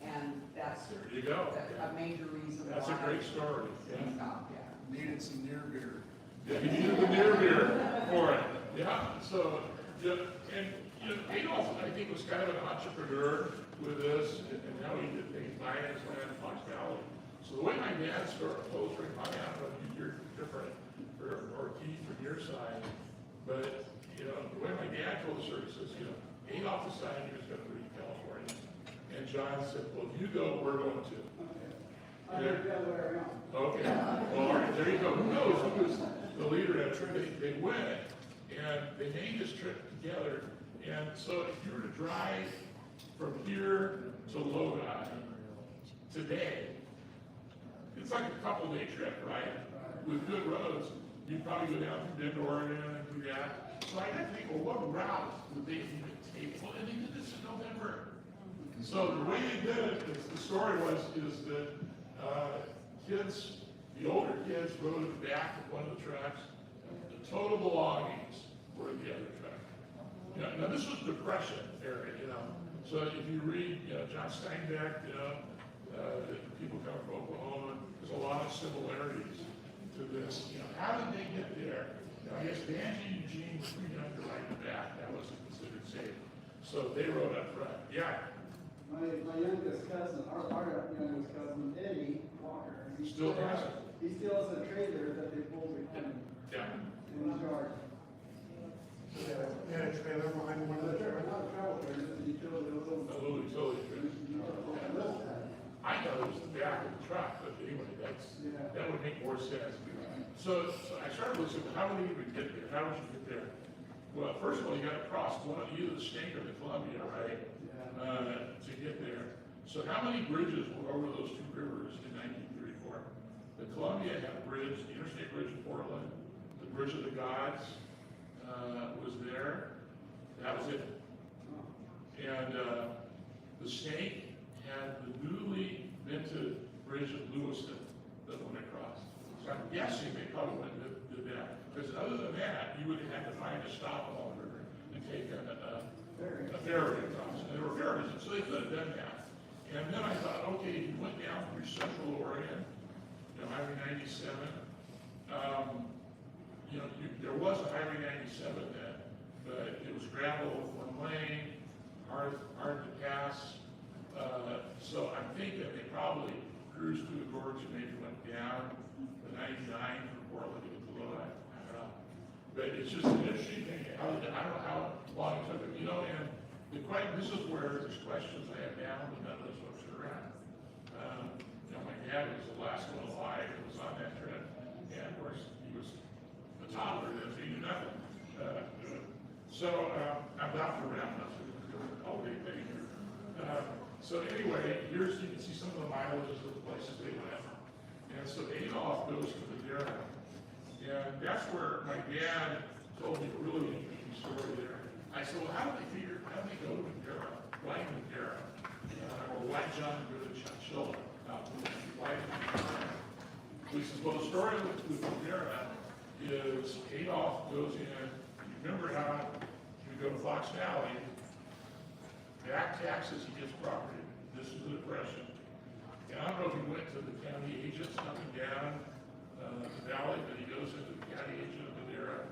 And that's There you go. a major reason why. That's a great story. He Yeah. stopped, yeah. Needed some near beer. Yeah, he needed the near beer for it. Yeah, so, yeah, and, you know, Adolph, I think, was kind of an entrepreneur with this, and how he did things, buying his land in Fox Valley. So the way my dad started poultry, I don't know if you're different, or Keith from your side, but, you know, the way my dad told the services, you know, Adolph decided he was going to leave California. And John said, well, if you go, we're going to. I heard the other way around. Okay, well, all right, there you go. Who knows who was the leader of that trip? They went, and they made this trip together. And so if you were to drive from here to Lodi today, it's like a couple-day trip, right? With good roads, you'd probably go down through Bend, Oregon, and do that. So I got to think, well, what route would they even take? Well, and they did this in November. So the way they did it, the story is that kids, the older kids rode in the back of one of the trucks. The total belongings were in the other truck. You know, now this was Depression area, you know. So if you read, you know, John Steinbeck, you know, people come from Oklahoma, there's a lot of similarities to this. You know, how did they get there? You know, I guess Danny and Eugene were too young to ride in the back. That wasn't considered safe. So they rode up front. Yeah. My youngest cousin, our youngest cousin, Eddie Walker. Still has it. He still has a trailer that they pulled behind him Yeah. in his yard. Yeah, a trailer behind one of the trailers. Not a travel trailer, it's a utility, a little. A little utility trip. I know it was the back of the truck, but anyway, that would make more sense. So I started listening, how would you even get there? How would you get there? Well, first of all, you got to cross either the Snake or the Columbia, right? To get there. So how many bridges were over those two rivers in 1934? The Columbia had a bridge, the Interstate Bridge in Portland, the Bridge of the Gods was there. That was it. And the Snake had the newly minted Bridge of Lewiston that went across. So I'm guessing they probably went and did that. Because other than that, you would have had to find a stop along the river and take a ferry across. And there were ferries, so they could have done that. And then I thought, okay, you went down through Central Oregon, you know, Highway 97. there was a Highway 97 then, but it was gravel with one lane, hard to pass. So I'm thinking they probably cruised through the gorge and maybe went down the 99 from Portland to Kelowna. I don't know. But it's just an interesting thing. I don't know how long it took them, and this is where there's questions I have now, but none of those folks are around. My dad was the last one alive that was on that trip, and of course, he was the toddler that he knew nothing. I'm about to wrap up, all day thing here. So anyway, you can see some of the mileages of the places they went. And so Adolph goes to Madeira. And that's where my dad told me a really interesting story there. I said, well, how do they go to Madeira? Why Madeira? Or why John go to Chinchilla? Why Madeira? He says, well, the story with Madeira is Adolph goes in. You remember how you go to Fox Valley, back taxes, he gets property. This is the Depression. And I don't know if he went to the county agents coming down the valley, but he goes into the county agent of Madeira,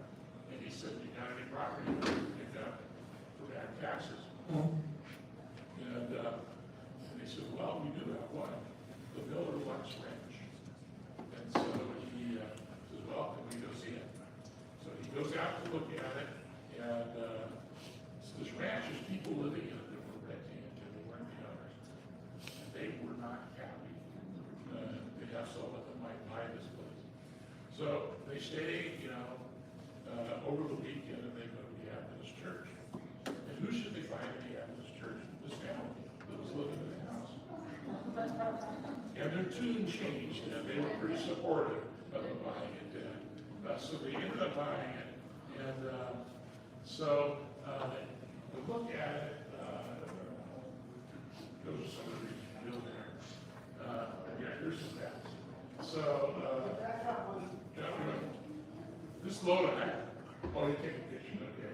and he said, you got any property to pick up for back taxes? And they said, well, we do have one, the Miller Lunch Ranch. And so he says, well, can we go see it? So he goes out to look at it, and so this ranch is people living in it that were renting it, and they weren't the owners. And they were not happy. They have someone that might buy this place. So they stay, over the weekend, and they go to the Adventist church. And who should they find in the Adventist church? This family that was living in the house. And their tune changed, and they were pretty supportive of buying it. So they ended up buying it. And so we look at it, those are some of the reasons you build there. Yeah, here's some maps. So, this load I you take a picture, okay?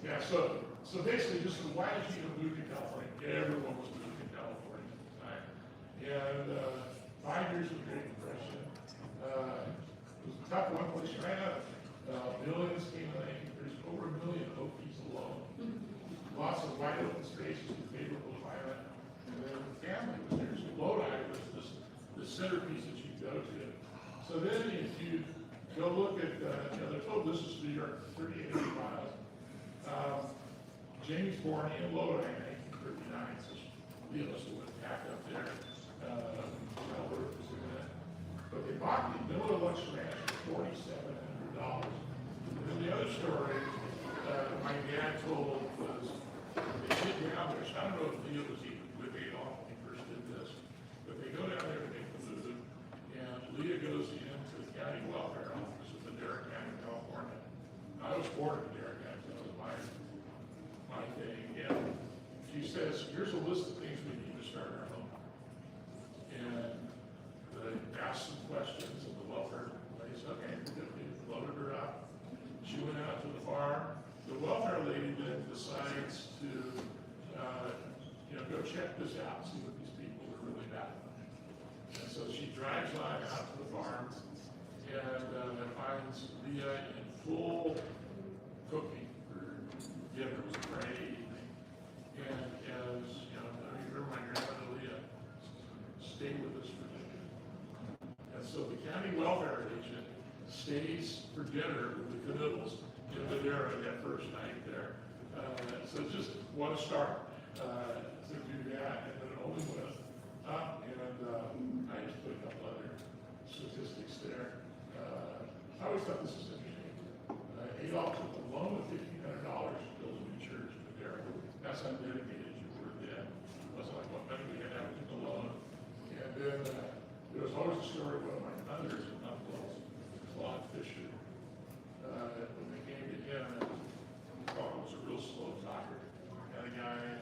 Yeah, so basically, just why did you move to California? Everyone was moving to California at the time. And 5 years of the Great Depression. It was a tough one place you ran out. Millions came in. There's over 1 million Hokies alone. Lots of wide open spaces with favorable climate. And then the family was there. So Lodi was the centerpiece that you go to. So then if you go look at, they're told this is New York, 38 miles. Jamie's born in Lodi in 1939, so Leo's went back up there. Albert was in that. But they bought the Miller Lunch Ranch for $4,700. And then the other story my dad told was they sit down there. So I don't know if Leo was even with Adolph when he first did this, but they go down there to make the food, and Leah goes into the county welfare office of Madera County, California. I was born in Madera County, so that was my thing. And she says, here's a list of things we need to start our home. And they asked some questions of the welfare place. Okay, we loaded her up. She went out to the farm. The welfare lady then decides to, go check this out, see what these people are really about. And so she drives on out to the farm and finds Leah in full cooking for dinner. It was a Friday evening. And as, I remember my grandmother Leah stayed with us for dinner. And so the county welfare agent stays for dinner with the Knittels in Madeira that first night there. So just what a start to do that, and then it only went up, and I just put a couple other statistics there. I always thought this was interesting. Adolph took a loan of $1,500 to build a new church in Madeira. That's how dedicated you were then. It wasn't like what money we had out to the loan. And then there was always a story of one of my uncles and uncles, Claude Fisher. When they came to him, Claude was a real slow talker kind of guy.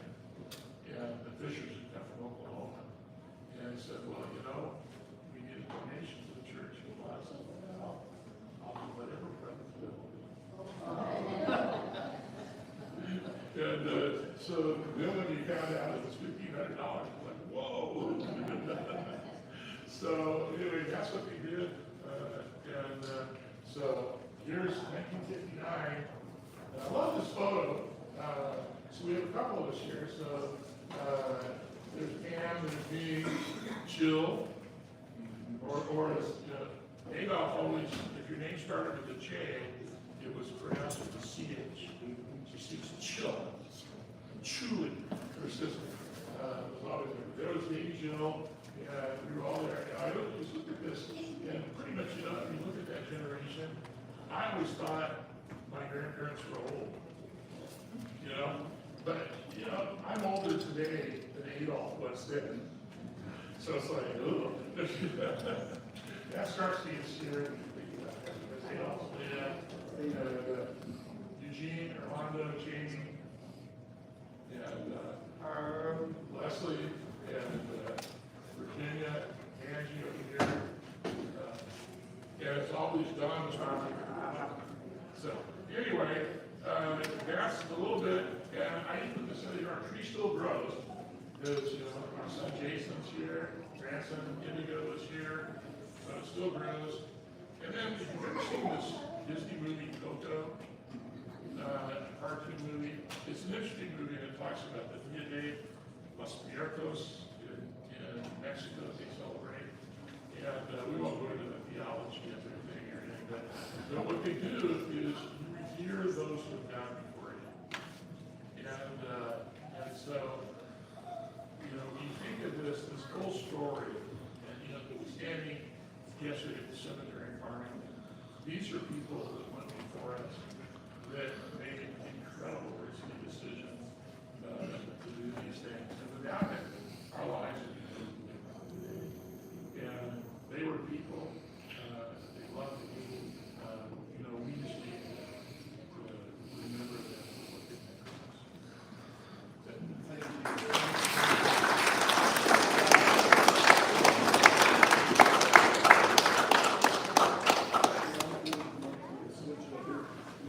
And the Fishers had come from Oklahoma. And he said, well, we need a donation to the church. He goes, I said, well, I'll do whatever Brother Phil will do. And so then when he found out it was $1,500, I'm like, whoa. So anyway, that's what they did. So here's 1959. And I love this photo. So we have a couple of us here. So there's Pam, there's me, Jill, or as Adolf always, if your name started with a J, it was pronounced with a CH. So she's Chill, Chewy, her sister. Was always there. There was me, Jill, and we were all there. And I just look at this, and pretty much, if you look at that generation, I always thought my grandparents were old. But, I'm older today than Adolf was then. So it's like, ooh. That starts to get scary. Adolf, Eugene, Armando, Jamie, and Leslie, and Virginia, Angie over here. And it's always Don Charlie. So, anyway, that's a little bit, and I even consider our tree still grows. Because, our son Jason's here, grandson Indigo is here, so it still grows. And then, if you've ever seen this Disney movie, Coco, cartoon movie, it's an interesting movie, and it talks about the Dia de los Muertos in Mexico that they celebrate. And we won't go into the theology of everything or anything, but what they do is revere those who have gone before you. And so, when you think of this whole story, and standing yesterday at the cemetery in Farmington, these are people that went before us that made incredible risky decisions to do these things. And without it, our lives would be completely different. And they were people, they loved people. We just need to remember them for what they meant to us. Thank you.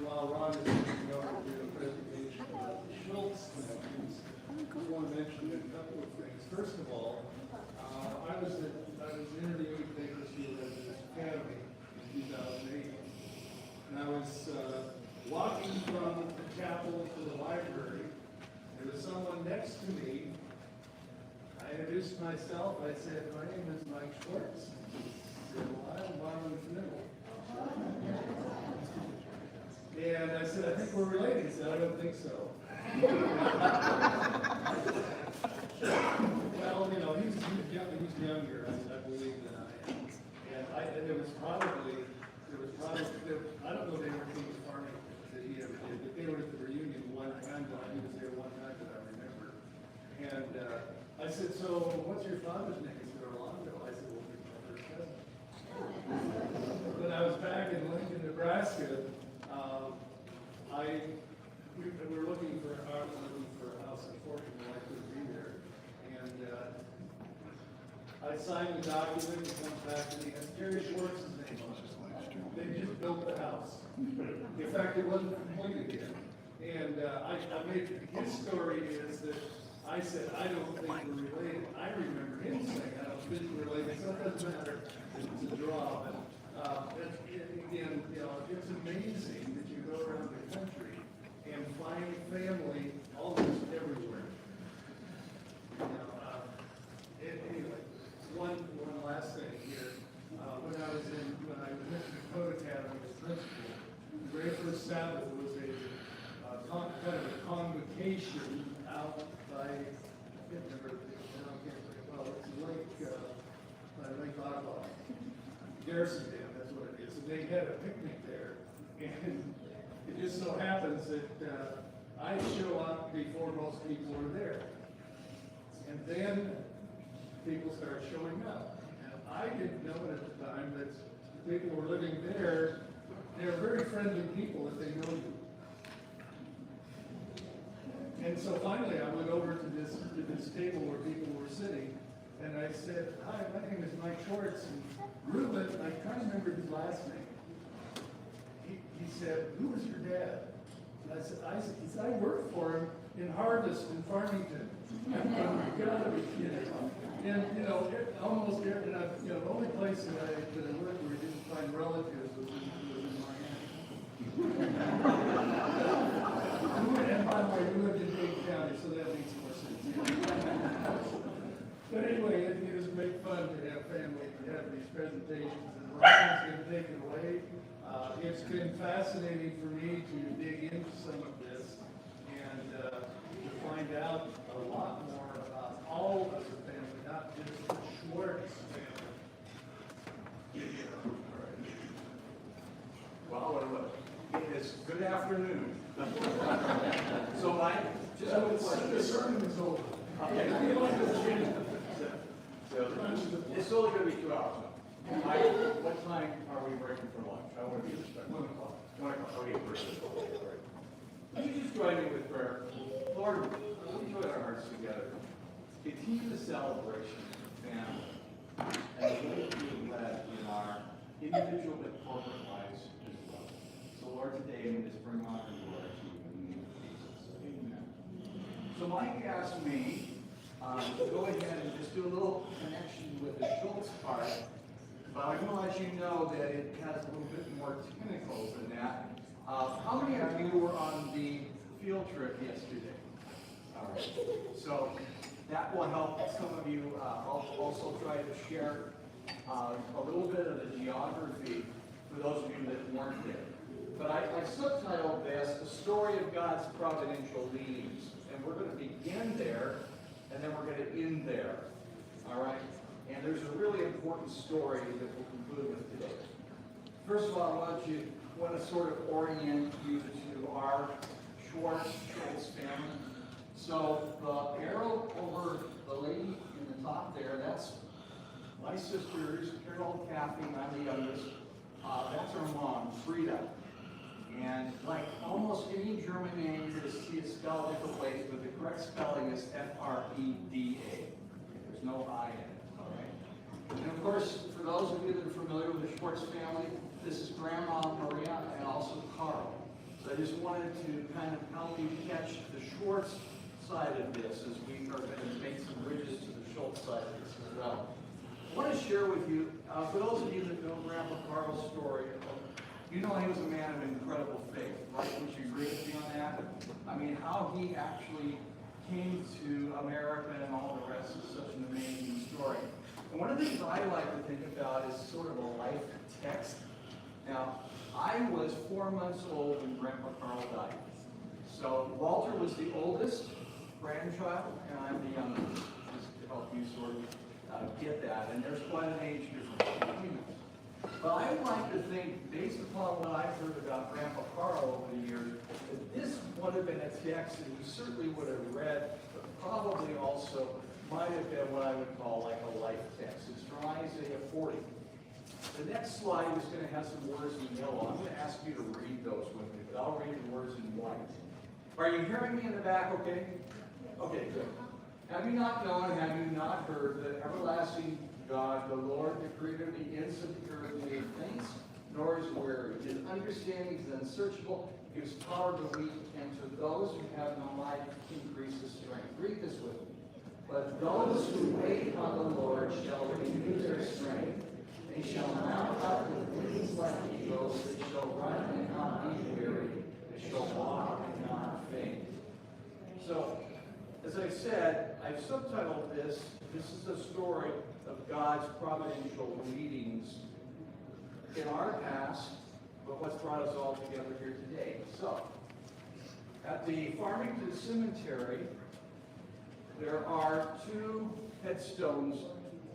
While Ron is looking over to the presentation of the Schultz connections, I want to mention a couple of things. First of all, I was interviewing Bakersfield Residence Academy in 2008, and I was walking from the chapel to the library. There was someone next to me. I introduced myself. I said, "My name is Mike Schwartz." He said, "Well, I'm Monty Knittel." And I said, "I think we're related." He said, "I don't think so." Well, he's younger, I believe, than I am. And there was probably, I don't know if they ever came to Farmington, that he ever did, but they were at the reunion one time, he was there one time that I remember. And I said, "So what's your father's name?" He said, "Orlando." I said, "Well, he's my first cousin." When I was back in Lincoln, Nebraska, we were looking for a house. Unfortunately, I couldn't be there. And I signed the document, it comes back to me, and Jerry Schwartz's name on it. They just built the house. In fact, it wasn't completed yet. And his story is that I said, "I don't think we're related." I remember him saying, "I don't think we're related," so it doesn't matter. It's a draw. But again, it's amazing that you go around the country and find family almost everywhere. Anyway, one last thing here. When I was in the Code Academy as principal, the very first Sabbath was kind of a convocation out by, I can't remember, it's Lake Ottawa. Garrison Dam, that's what it is. And they had a picnic there. And it just so happens that I show up before most people are there. And then people start showing up. And I didn't know it at the time that the people who were living there, they're very friendly people if they know you. And so finally I went over to this table where people were sitting, and I said, "Hi, my name is Mike Schwartz." And Reuben, I can't remember his last name. He said, "Who was your dad?" And I said, "I worked for him in Harvest in Farmington." You gotta be kidding. And almost the only place that I worked where I didn't find relatives was in And by the way, we lived in Dade County, so that makes more sense. But anyway, it is great fun to have family to have these presentations, and Ryan's going to take it away. It's been fascinating for me to dig into some of this and to find out a lot more about all of the family, not just the Schwartz family. Well, it is good afternoon. So Mike, just a question. The sermon is over. Okay. So it's only going to be 2 hours now. Mike, what time are we breaking for lunch? I want to be respectful. 1 o'clock. 1 o'clock. Okay, first. Would you just join me with prayer? Lord, we put our hearts together. Continue the celebration of family and the way we led in our individual and corporate lives as well. So Lord, today we just bring honor and glory to you in the name of Jesus. Amen. So Mike asked me to go ahead and just do a little connection with the Schultz part, but I'm going to let you know that it has a little bit more tentacles than that. How many of you were on the field trip yesterday? All right. So that will help some of you. I'll also try to share a little bit of the geography for those of you that weren't there. But I subtitled this, The Story of God's Providential Leadings. And we're going to begin there, and then we're going to end there. All right? And there's a really important story that we'll conclude with today. First of all, I want to sort of orient you to our Schultz family. So the arrow over the lady in the top there, that's my sisters, Carol, Kathy, and I'm the youngest. That's our mom, Frida. And like almost any German name, you just see it spelled different ways, but the correct spelling is F-R-E-D-A. There's no I in it, all right? And of course, for those of you that are familiar with the Schwartz family, this is Grandma Maria and also Carl. So I just wanted to kind of help you catch the Schwartz side of this as we are going to make some bridges to the Schultz side of this as well. I want to share with you, for those of you that know Grandpa Carl's story, you know he was a man of incredible faith, right? Would you agree with me on that? I mean, how he actually came to America and all the rest is such an amazing story. And one of the things I like to think about is sort of a life text. Now, I was 4 months old when Grandpa Carl died. So Walter was the oldest grandchild, and I'm the youngest, just to help you sort of get that. And there's quite an age difference between us. But I would like to think, based upon what I've heard about Grandpa Carl over the years, that this would have been a text that we certainly would have read, but probably also might have been what I would call like a life text. It's from Isaiah 40. The next slide is going to have some words in yellow. I'm going to ask you to read those with me, but I'll read the words in white. Are you hearing me in the back okay? Okay, good. Have you not known, have you not heard that everlasting God, the Lord, the creator of the ends of the earth, neither faints nor is weary. His understanding is unsearchable, gives power to weak, and to those who have no might increases strength. Read this with me. But those who wait on the Lord shall renew their strength. They shall mount up with wings like eagles. They shall run and not be weary. They shall walk and not faint. So, as I said, I've subtitled this, this is the story of God's providential leadings in our past, but what's brought us all together here today. So, at the Farmington Cemetery, there are 2 headstones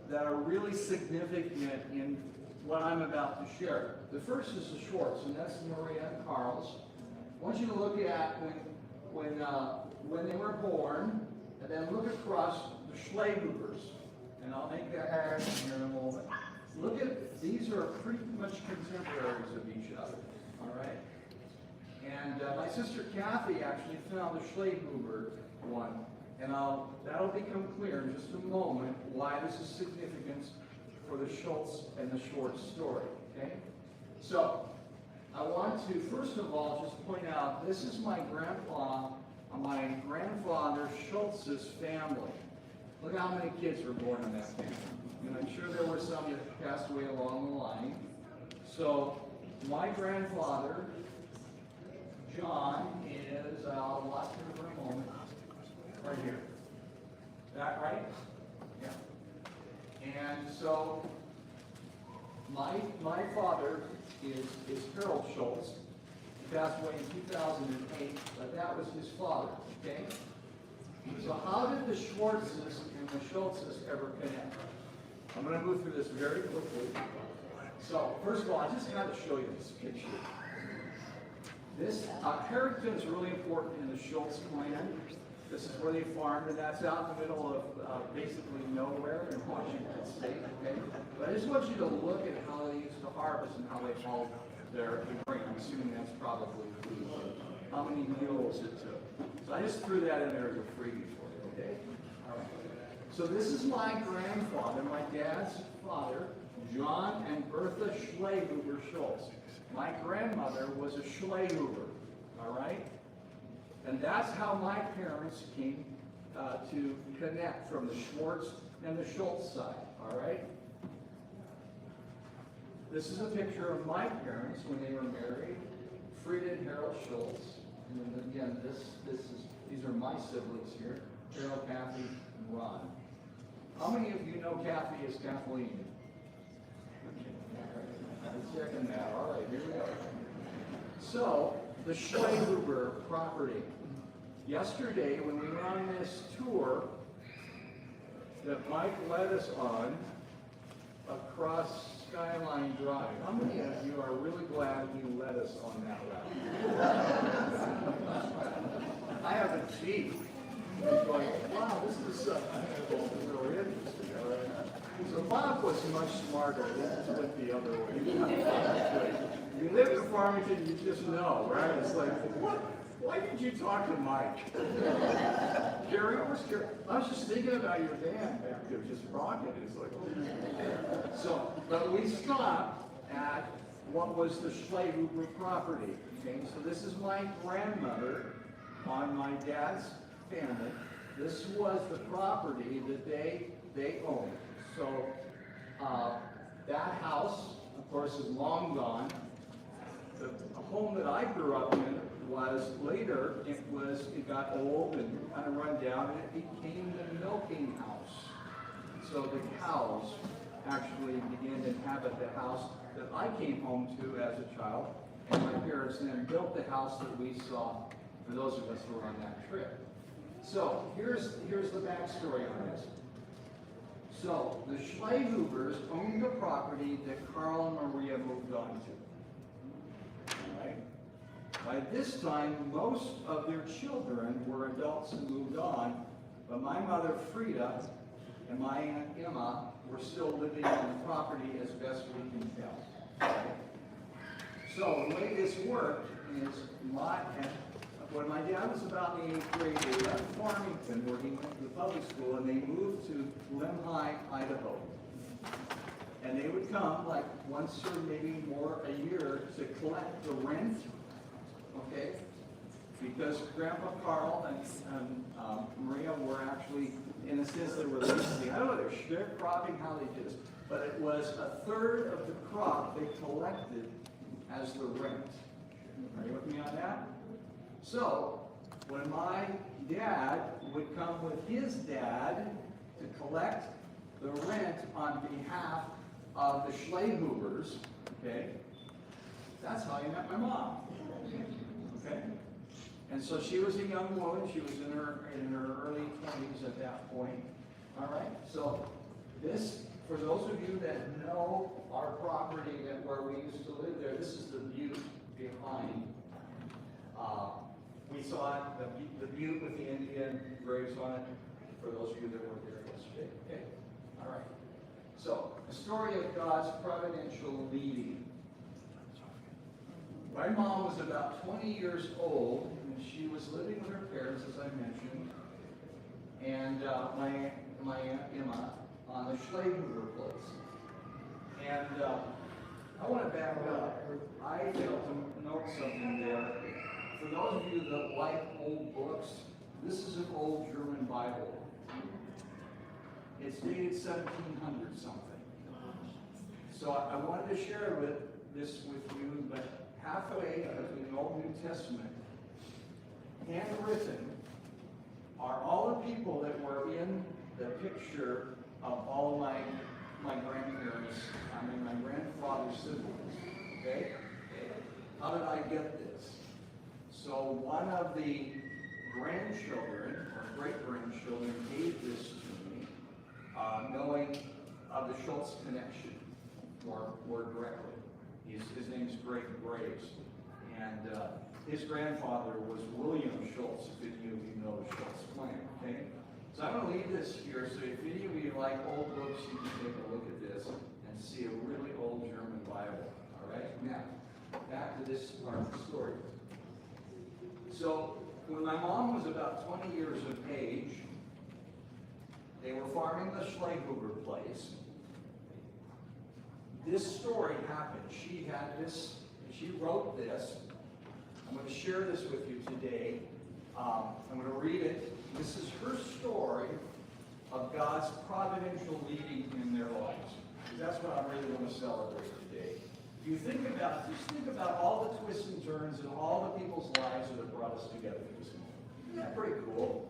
that are really significant in what I'm about to share. The first is the Schwartz, and that's Maria and Carl's. I want you to look at when they were born, and then look across the Schlegelers. And I'll make that connection here in a moment. Look at, these are pretty much contemporaries of each other, all right? And my sister Kathy actually found the Schlegelers one, and that'll become clear in just a moment why this is significant for the Schultz and the Schwartz story, okay? So, I want to, first of all, just point out, this is my grandfather Schultz's family. Look how many kids were born in that family. And I'm sure there were some that passed away along the line. So, my grandfather John is, I'll watch here for a moment, right here. That right? Yeah. And so, my father is Harold Schultz. He passed away in 2008, but that was his father, okay? So how did the Schwartzes and the Schultzes ever connect? I'm going to move through this very quickly. So, first of all, I just got to show you this picture. This, Harrington is really important in the Schultz clan. This is where they farmed, and that's out in the middle of basically nowhere in Washington State, okay? But I just want you to look at how they used to harvest and how they hauled their grain. I'm assuming that's probably food. How many mules it took. So I just threw that in there as a freebie for you, okay? All right. So this is my grandfather, my dad's father, John and Bertha Schlehuber Schultz. My grandmother was a Schlehuber, all right? And that's how my parents came to connect from the Schwartz and the Schultz side, all right? This is a picture of my parents when they were married, Frida and Harold Schultz. And then again, these are my siblings here, Harold, Kathy, and Ron. How many of you know Kathy as Kathleen? Checking that. All right, here we go. So, the Schlehuber property. Yesterday, when we were on this tour that Mike led us on across Skyline Drive, how many of you are really glad he led us on that route? I have a Jeep. He's going, wow, this is really interesting. All right. So Bob was much smarter. This went the other way. You live in Farmington, you just know, right? It's like, what? Why did you talk to Mike? Gary, where's Gary? I was just thinking about your dad back there, just rocking. It's like, oh. So, but we stopped at what was the Schlehuber property. Okay, so this is my grandmother on my dad's family. This was the property that they owned. So that house, of course, is long gone. The home that I grew up in was later, it got old and kind of run down, and it became the milking house. So the cows actually began to inhabit the house that I came home to as a child, and my parents then built the house that we saw, for those of us who were on that trip. So here's the backstory on this. So the Schlehubers owned the property that Carl and Maria moved on to. All right. By this time, most of their children were adults and moved on, but my mother Frida and my aunt Emma were still living on the property as best we can tell. So the way this worked is when my dad was about in the 8th grade, they left Farmington, where he went to the public school, and they moved to Lemhi, Idaho. And they would come like once or maybe more a year to collect the rent, okay? Because Grandpa Carl and Maria were actually, in a sense, they were leasing. I don't know, they're sharecropping, how they did this, but it was a third of the crop they collected as the rent. Are you with me on that? So, when my dad would come with his dad to collect the rent on behalf of the Schlehubers, okay, that's how he met my mom, okay? And so she was a young woman. She was in her early 20s at that point. All right. So this, for those of you that know our property where we used to live there, this is the butte behind. We saw it, the butte with the Indian graves on it. For those of you that were there yesterday. Okay. All right. So the story of God's providential leading. My mom was about 20 years old, and she was living with her parents, as I mentioned, and my Aunt Emma on the Schlehuber place. And I want to back up. I failed to note something there. For those of you that like old books, this is an old German Bible. It's dated 1700 something. So I wanted to share this with you, but halfway between the Old and New Testament, handwritten, are all the people that were in the picture of all my grandparents, my grandfather's siblings, okay? How did I get this? So one of the grandchildren, or great-grandchildren, gave this to me, knowing of the Schultz connection, more directly. His name is Greg Graves, and his grandfather was William Schultz, if any of you know the Schultz clan, okay? So I'm going to leave this here, so if any of you like old books, you can take a look at this and see a really old German Bible, all right? Now, back to this part of the story. So, when my mom was about 20 years of age, they were farming the Schleihuber place. This story happened. She had this, she wrote this. I'm going to share this with you today. I'm going to read it. This is her story of God's providential leading in their lives. That's what I really want to celebrate today. If you think about, just think about all the twists and turns and all the people's lives that have brought us together this morning. Isn't that pretty cool?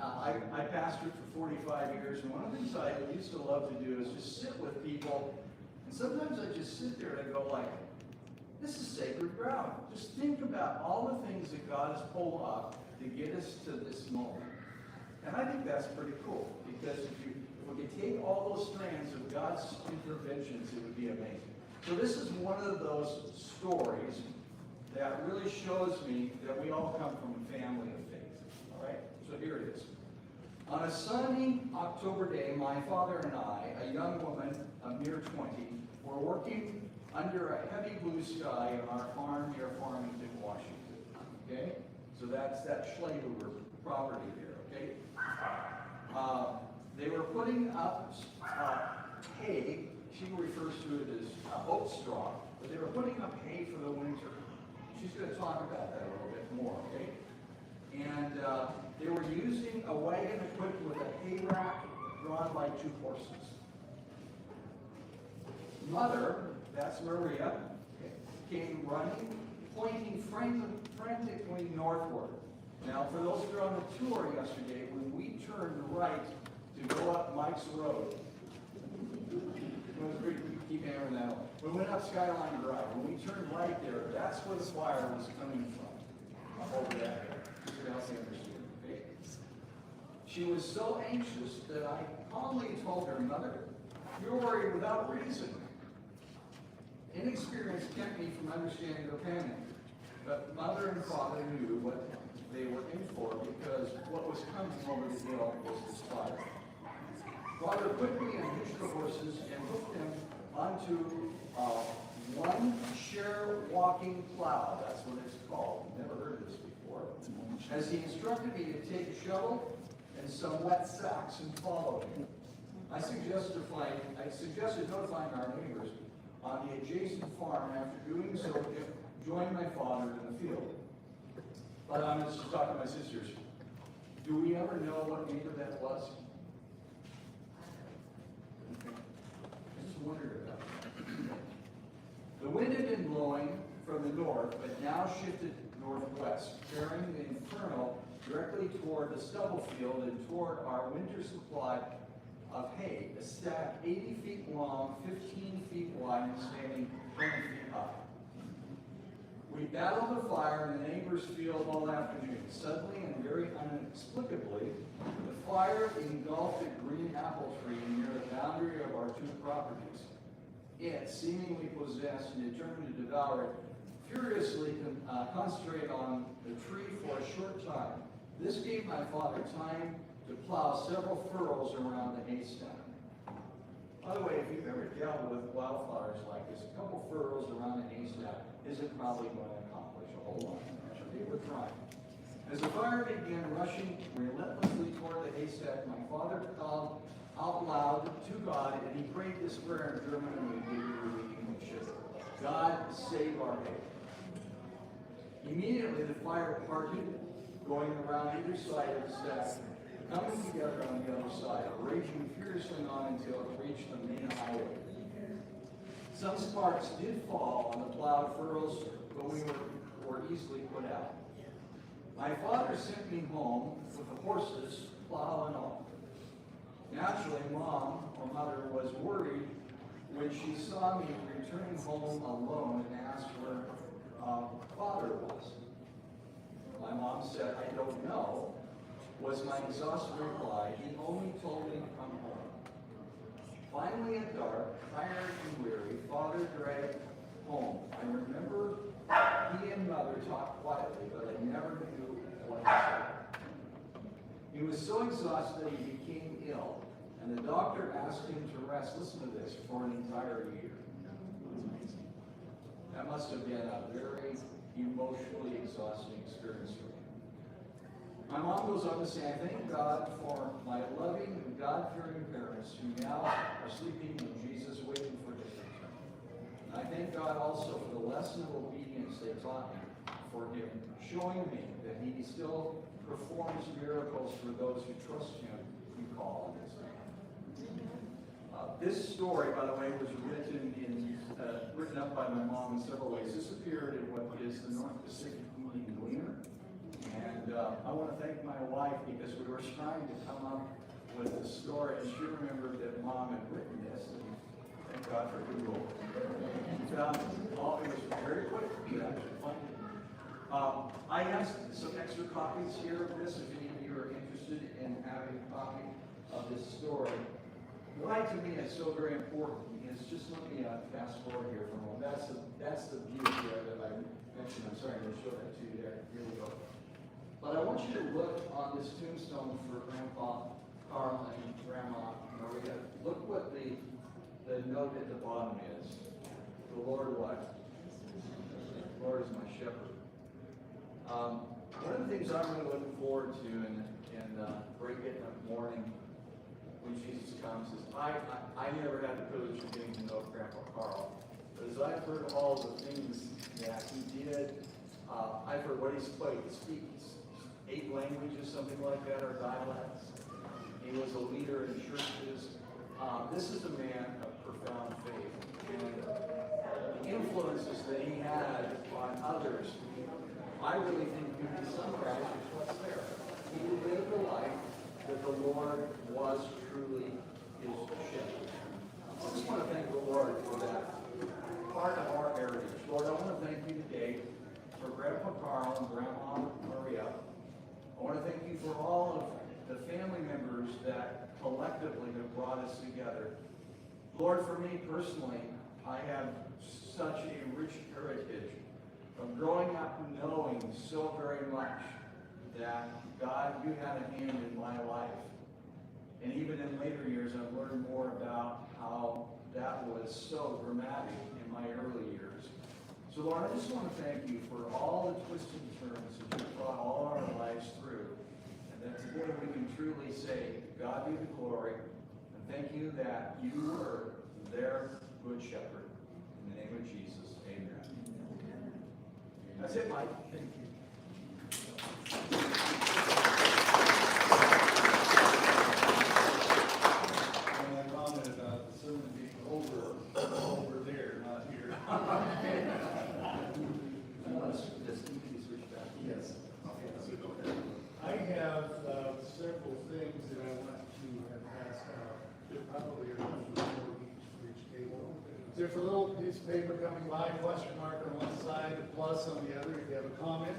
I pastored for 45 years, and one of the things I used to love to do is just sit with people, and sometimes I just sit there and I go like, this is sacred ground. Just think about all the things that God has pulled off to get us to this moment. And I think that's pretty cool, because if we could take all those strands of God's interventions, it would be amazing. So this is one of those stories that really shows me that we all come from a family of faith. All right? So here it is. On a sunny October day, my father and I, a young woman, a mere 20, were working under a heavy blue sky on our farm near Farmington, Washington. Okay? So that's that Schleihuber property there, okay? They were putting up hay. She refers to it as oat straw, but they were putting up hay for the winter. She's going to talk about that a little bit more, okay? And they were using a wagon equipped with a hay rack drawn by 2 horses. Mother, that's Maria, came running, pointing frantically northward. Now, for those who were on the tour yesterday, when we turned right to go up Mike's Road, keep hammering that on. We went up Skyline Drive. When we turned right there, that's where the fire was coming from. Over that area. Okay? She was so anxious that I calmly told her, Mother, you're worried without reason. Inexperience kept me from understanding her panic. But Mother and Father knew what they were in for, because what was coming over the hill was this fire. Father quickly unhitched the horses and hooked them onto one share walking plow. That's what it's called. Never heard of this before. As he instructed me to take a shovel and some wet sacks and follow him. I suggested notifying our neighbors on the adjacent farm. After doing so, joined my father in the field. But I'm just talking to my sisters. Do we ever know what neighbor that was? I just wondered about that. The wind had been blowing from the north, but now shifted northwest, carrying the inferno directly toward the stubble field and toward our winter supply of hay, a stack 80 feet long, 15 feet wide, and standing 20 feet high. We battled the fire in the neighbor's field all afternoon. Suddenly and very inexplicably, the fire engulfed a green apple tree near the boundary of our 2 properties. It, seemingly possessed and determined to devour it, furiously concentrated on the tree for a short time. This gave my father time to plow several furrows around the haystack. By the way, if you've ever dealt with wildfires like this, a couple furrows around a haystack isn't probably going to accomplish a whole lot. They were trying. As the fire began rushing relentlessly toward the haystack, my father called out loud to God, and he prayed this prayer in German and we did read English. God, save our hay. Immediately the fire parted, going around either side of the stack, coming together on the other side, raging furiously on until it reached the main highway. Some sparks did fall on the plowed furrows, but we were easily put out. My father sent me home with the horses, plow and all. Naturally, Mom, or Mother, was worried when she saw me returning home alone and asked where Father was. My mom said, I don't know, was my exhausted reply. He only told me to come home. Finally at dark, tired and weary, Father dragged home. I remember he and Mother talked quietly, but I never knew what he said. He was so exhausted that he became ill, and the doctor asked him to rest, listen to this, for an entire year. That must have been a very emotionally exhausting experience for me. My mom goes on to say, I thank God for my loving and God-fearing parents who now are sleeping in Jesus, waiting for his return. And I thank God also for the lesson of obedience they taught me for him, showing me that he still performs miracles for those who trust him, who call on his name. This story, by the way, was written up by my mom in several ways. This appeared in what is the North Pacific Evening Gleaner. And I want to thank my wife because we were trying to come up with a story, and she remembered that Mom had written this. And thank God for Google. It was very quick. You actually find it. I have some extra copies here of this if any of you are interested in having a copy of this story. Why to me is so very important is just let me fast forward here for a moment. That's the view here that I mentioned. I'm sorry, I'm going to show that to you there. Here we go. But I want you to look on this tombstone for Grandpa Carl and Grandma Maria. Look what the note at the bottom is. The Lord what? The Lord is my shepherd. One of the things I'm really looking forward to in break it in the morning when Jesus comes is I never had the privilege of getting to know Grandpa Carl. But as I've heard all the things that he did, I've heard what he speaks 8 languages, something like that, or dialects. He was a leader in churches. This is a man of profound faith. And the influences that he had on others, I really think could be summarized as what's there. He lived a life that the Lord was truly his shepherd. I just want to thank the Lord for that part of our heritage. Lord, I want to thank you today for Grandpa Carl and Grandma Maria. I want to thank you for all of the family members that collectively have brought us together. Lord, for me personally, I have such a rich heritage of growing up knowing so very much that, God, you had a hand in my life. And even in later years, I've learned more about how that was so dramatic in my early years. So, Lord, I just want to thank you for all the twists and turns that you've brought all our lives through. And that today we can truly say, God be the glory. And thank you that you were their good shepherd. In the name of Jesus, amen. That's it, Mike. Thank you. And I commented about the sermon being over there, not here. Yes. I have several things that I want to have passed out. There probably are for each table. There's a little piece of paper coming by, question mark on one side, a plus on the other. If you have a comment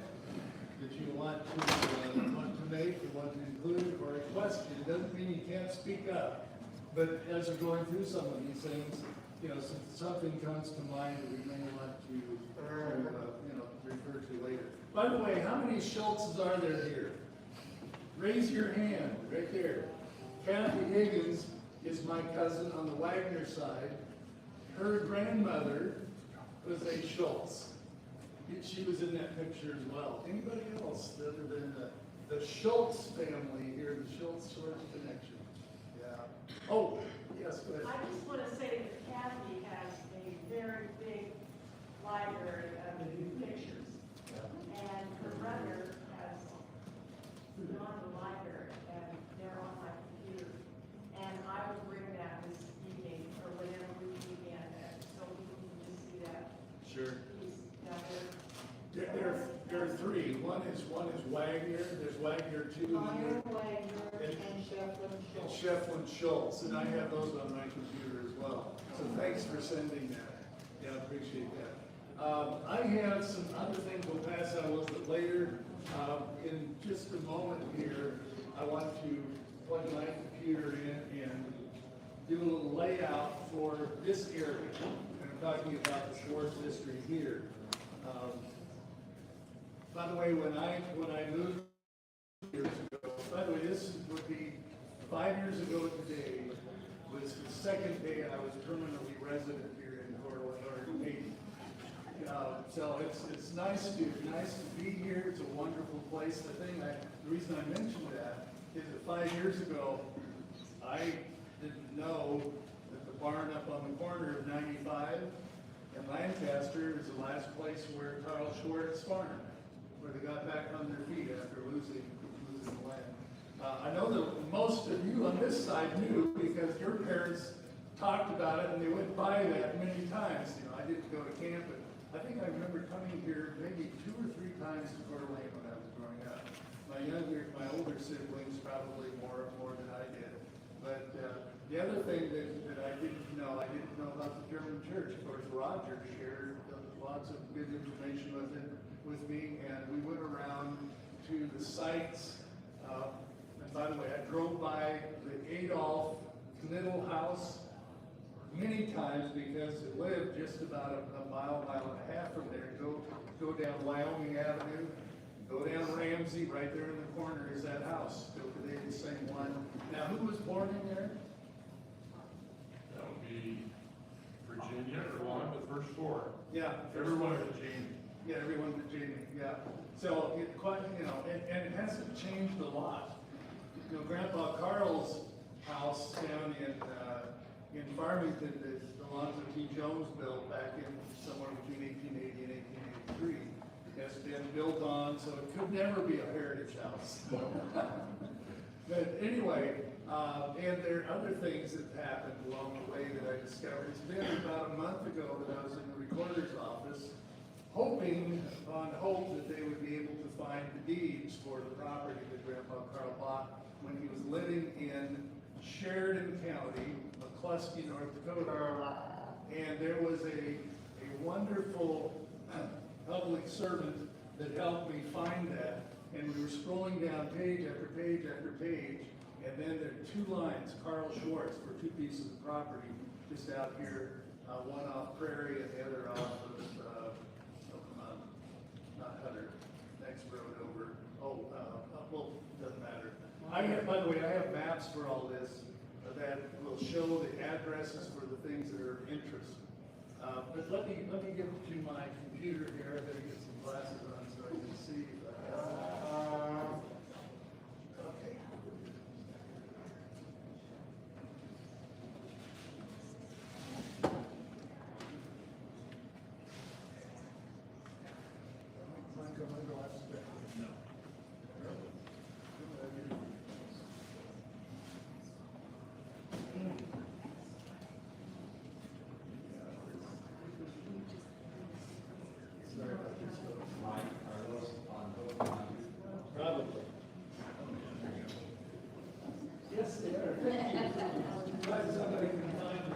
that you want to make, you want to include, or a question, it doesn't mean you can't speak up. But as we're going through some of these things, something comes to mind that we may want to refer to later. By the way, how many Schultzes are there here? Raise your hand, right there. Kathy Higgins is my cousin on the Wagner side. Her grandmother was a Schultz. She was in that picture as well. Anybody else other than the Schultz family here, the Schultz-Schwartz connection? Yeah. Oh, yes, go ahead. I just want to say that Kathy has a very big library of pictures. And her brother has gone to the library, and they're on my computer. And I will bring that this evening, or whenever we can, so people can just see that Sure. piece down there. There are three. One is Wagner, there's Wagner two. Meyer, Wagner, and Shefflin And Schultz. Shefflin Schultz, and I have those on my computer as well. So thanks for sending that. Yeah, I appreciate that. I have some other things we'll pass out a little bit later. In just a moment here, I want to plug my computer in and do a little layout for this area. And I'm talking about the Schwartz district here. By the way, when I moved years ago, by the way, this would be 5 years ago today, was the second day I was permanently resident here in Coeur d'Alene, Haiti. So it's nice to be here. It's a wonderful place. The reason I mentioned that is that 5 years ago, I didn't know that the barn up on the corner of 95 and Lancaster is the last place where Carl Schwartz farmed, where they got back on their feet after losing the land. I know that most of you on this side knew because your parents talked about it and they went by that many times. You know, I didn't go to camp, but I think I remember coming here maybe 2 or 3 times to Coeur d'Alene when I was growing up. My older siblings probably more than I did. But the other thing that I didn't know about the German church. Of course, Roger shared lots of good information with me, and we went around to the sites. And by the way, I drove by the Adolf Knittel house many times because it lived just about a mile and a half from there. Go down Wyoming Avenue, go down Ramsey, right there in the corner is that house. Still today the same one. Now, who was born in there? That would be Virginia, or one of the first 4. Yeah, Everyone is Jamie. Yeah, everyone but Jamie, yeah. So it quite, and it hasn't changed a lot. Grandpa Carl's house down in Farmington that Alonzo T. Jones built back in somewhere between 1880 and 1883 has been built on, so it could never be a heritage house. But anyway, and there are other things that happened along the way that I discovered. It's been about a month ago that I was in the recorder's office, hoping on hope that they would be able to find the deeds for the property that Grandpa Carl bought when he was living in Sheridan County, McCluskey, North Dakota. And there was a wonderful public servant that helped me find that. And we were scrolling down page after page after page, and then there are 2 lines, Carl Schwartz, for 2 pieces of property just out here, one off Prairie and the other off of, not Hutter, next road over. Well, doesn't matter. By the way, I have maps for all this that will show the addresses for the things that are of interest. But let me get to my computer here. I better get some glasses on so I can see. Okay. Probably. Yes, they are. Thank you. Glad somebody can find them.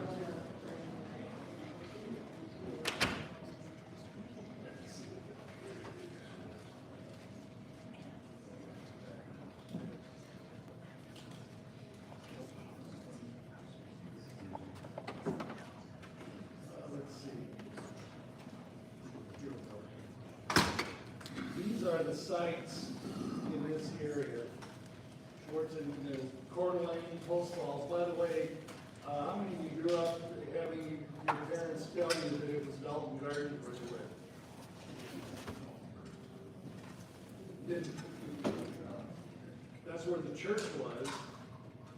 Let's see. Here we go. These are the sites in this area. Schwartz and Coeur d'Alene, Post Falls. By the way, how many of you grew up having your parents tell you that it was Dalton Garden where you lived? Didn't. That's where the church was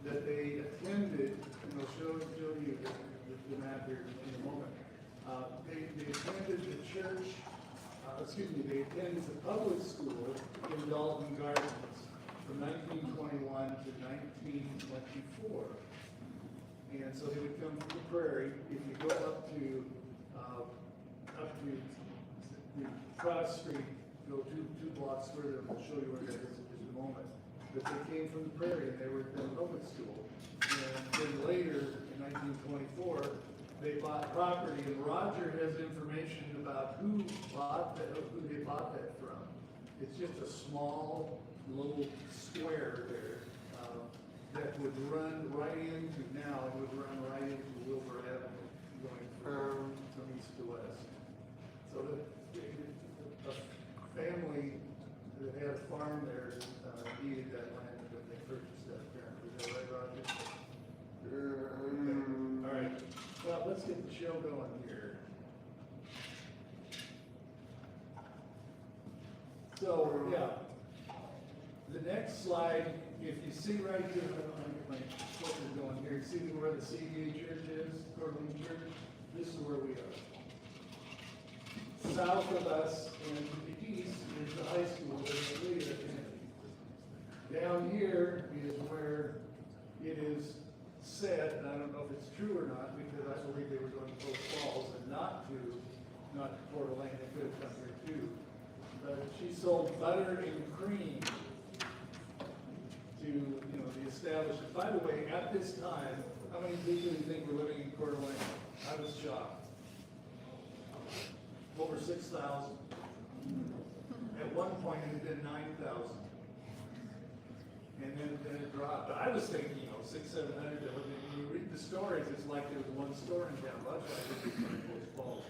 that they attended, and I'll show you the map here in a moment. They attended the church, they attended the public school in Dalton Gardens from 1921 to 1924. And so they would come from the prairie. If you go up to the cross street go two blocks further, and we'll show you where that is in just a moment. But they came from the prairie, and they were in public school. And then later, in 1924, they bought property, and Roger has information about who they bought that from. It's just a small little square there, that would run right into, now, it would run right into Wilbur Avenue, going from east to west. So a family that had a farm there, needed that land, and they purchased that apparently. Is that right, Roger? Okay. All right, well, let's get the show going here. So, yeah, the next slide, if you see right here, I don't know my clicker going here, see where the CDA church is, Cortland Church? This is where we are. South of us and to the east is the high school that we attended. Down here is where it is said, and I don't know if it's true or not, because I believe they were going to Post Falls and not to Coeur d'Alene. They could have come here too. But she sold butter and cream to, the establishment. By the way, at this time, how many people do you think were living in Coeur d'Alene? I was shocked. Over 6,000. At one point, it had been 9,000. And then it dropped. But I was thinking, 600, 700. When you read the stories, it's like there was one store in town, much like it was in Post Falls.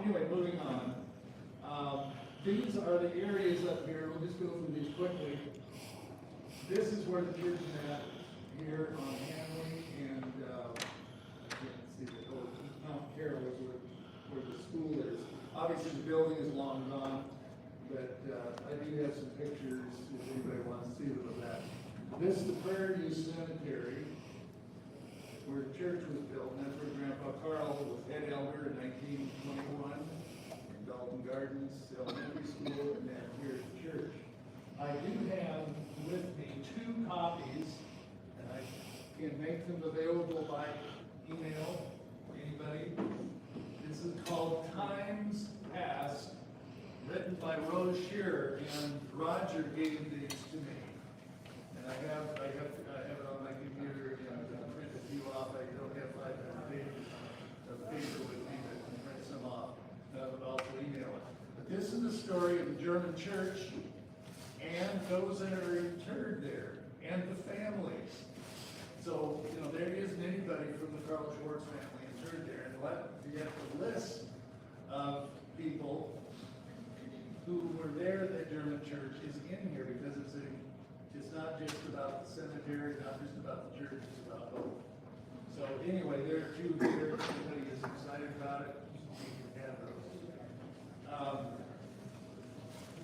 Anyway, moving on. These are the areas up here. We'll just go through these quickly. This is where the church is at, here on Hanley, and I can't see Mount Carroll is where the school is. Obviously, the building is long gone, but I do have some pictures if anybody wants to see them of that. This is the Prairie View Cemetery, where the church was built, and that's where Grandpa Carl was head elder in 1921, in Dalton Gardens Elementary School, and then here's the church. I do have with me 2 copies, and I can make them available by email, anybody. This is called Times Past, written by Rose Shearer, and Roger gave these to me. And I have it on my computer, and I'm gonna print a few off. I don't have 500 pages of paper with me, but I can print some off. I would also email it. But this is the story of the German church and those that are interred there, and the families. So, there isn't anybody from the Carl Schwartz family interred there. And yet the list of people who were there at the German church is in here, because it's not just about the cemetery, not just about the church, it's about both. So anyway, there are 2 here. If anybody is excited about it, you can have those.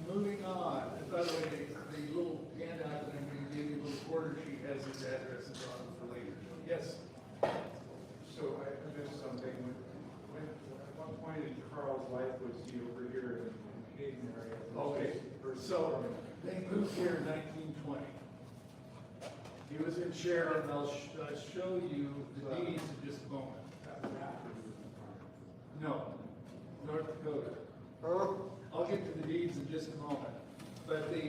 Moving on, and by the way, the little handout that I'm going to give you, a little quarter sheet, has his addresses on it for later. Yes? So I missed something. At what point in Carl's life was he over here in the Hayden area? Okay, so they moved here in 1920. He was in Sharon, and I'll show you the deeds in just a moment. No, North Dakota. I'll get to the deeds in just a moment. But the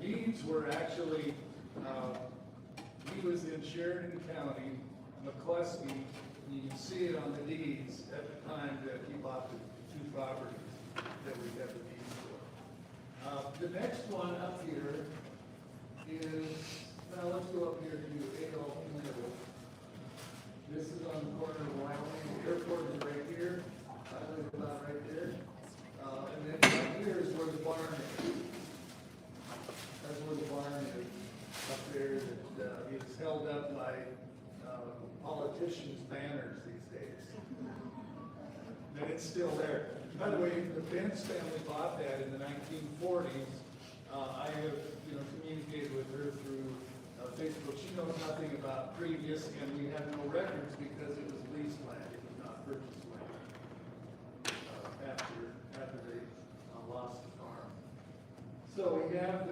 deeds were actually, he was in Sheridan County, McCluskey. You can see it on the deeds at the time that he bought the 2 properties that we have the deeds for. The next one up here is, now let's go up here to Adolf Knittel. This is on the corner of Wyoming. The airport is right here. I live about right there. And then right here is where the barn is. That's where the barn is, up there, that is held up by politicians' banners these days. And it's still there. By the way, the Benz family bought that in the 1940s. I have, communicated with her through Facebook. She knows nothing about previous, and we have no records because it was leased land. It was not purchased land after they lost the farm. So we have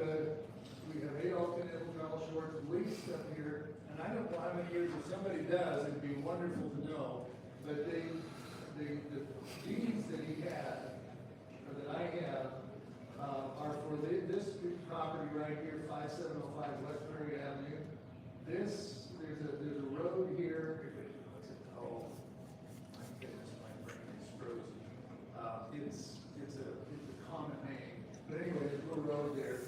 Adolf Knittel, Carl Schwartz leased up here, and I don't know how many years. If somebody does, it'd be wonderful to know. But the deeds that he had, or that I have, are for this property right here, 5705 Westbury Avenue. There's a road here, what's it called? My goodness, my brain is frozen. It's a common name, but anyway, there's a little road there,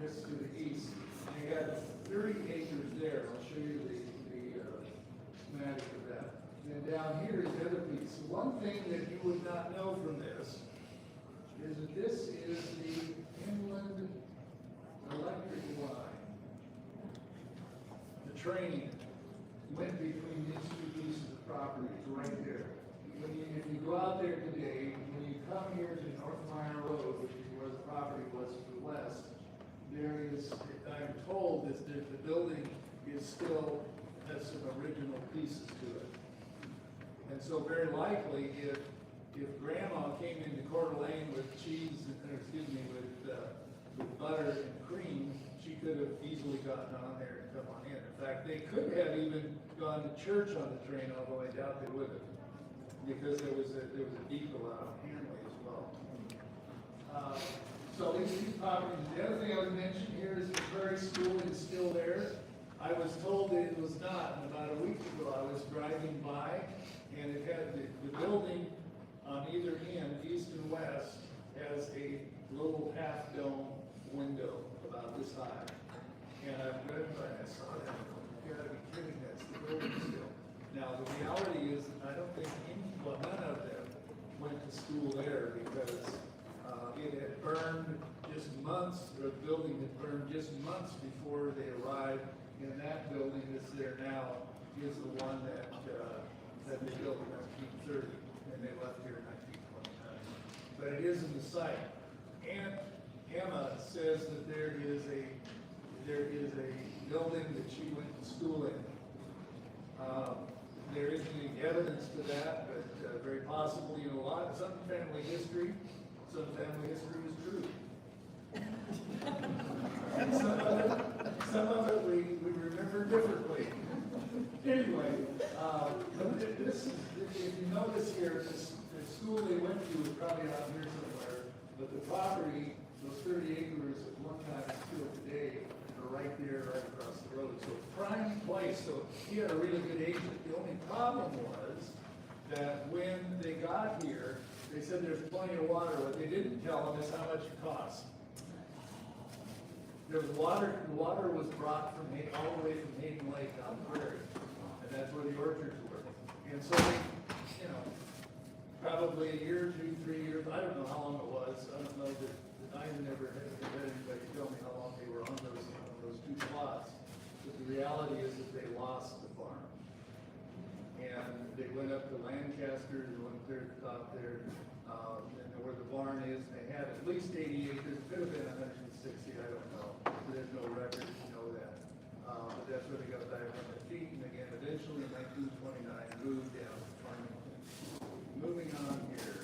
just to the east. They had 30 acres there, I'll show you the schematic of that. And then down here is the other piece. One thing that you would not know from this is that this is the inland electric line. The train went between these two pieces of property, it's right there. If you go out there today, when you come here to North Meyer Road, which is where the property was to the west, there is, I'm told that the building is still, has some original pieces to it. And so very likely, if grandma came into Coeur d'Alene with cheese, with butter and cream, she could have easily gotten on there and come on in. In fact, they could have even gone to church on the train, although I doubt they would have, because there was a depot out on Hanley as well. So these properties, the other thing I would mention here is the Prairie School is still there. I was told that it was not, and about a week ago I was driving by, and it had the building on either end, east and west, has a little half dome window about this high. And I've read by, I saw that, you gotta be kidding, that's the building still. Now, the reality is, I don't think none of them went to school there because it had burned just months, or the building had burned just months before they arrived. And that building that's there now is the one that they built in 1930, and they left here in 1929. But it is in the site. Aunt Emma says that there is a building that she went to school in. There isn't any evidence to that, but very possible, some family history is true. And some of it we remember differently. Anyway, this is, if you notice here, the school they went to was probably out here somewhere, but the property, those 30 acres at one time and still today, are right there, right across the road. So prime place, so he had a really good agent. The only problem was that when they got here, they said there's plenty of water. What they didn't tell them is how much it cost. There was water, the water was brought from all the way from Hayden Lake on the prairie, and that's where the orchards were. And so they, probably a year, 2, 3 years, I don't know how long it was. I don't know that I never had anybody tell me how long they were on those two plots. But the reality is that they lost the farm. And they went up to Lancaster, and went there to the top there, and where the barn is, they had at least 80 acres, could have been 160, I don't know. There's no record to know that. But that's where they got 500 feet, and again, eventually in 1929, moved down to Farmington. Moving on here.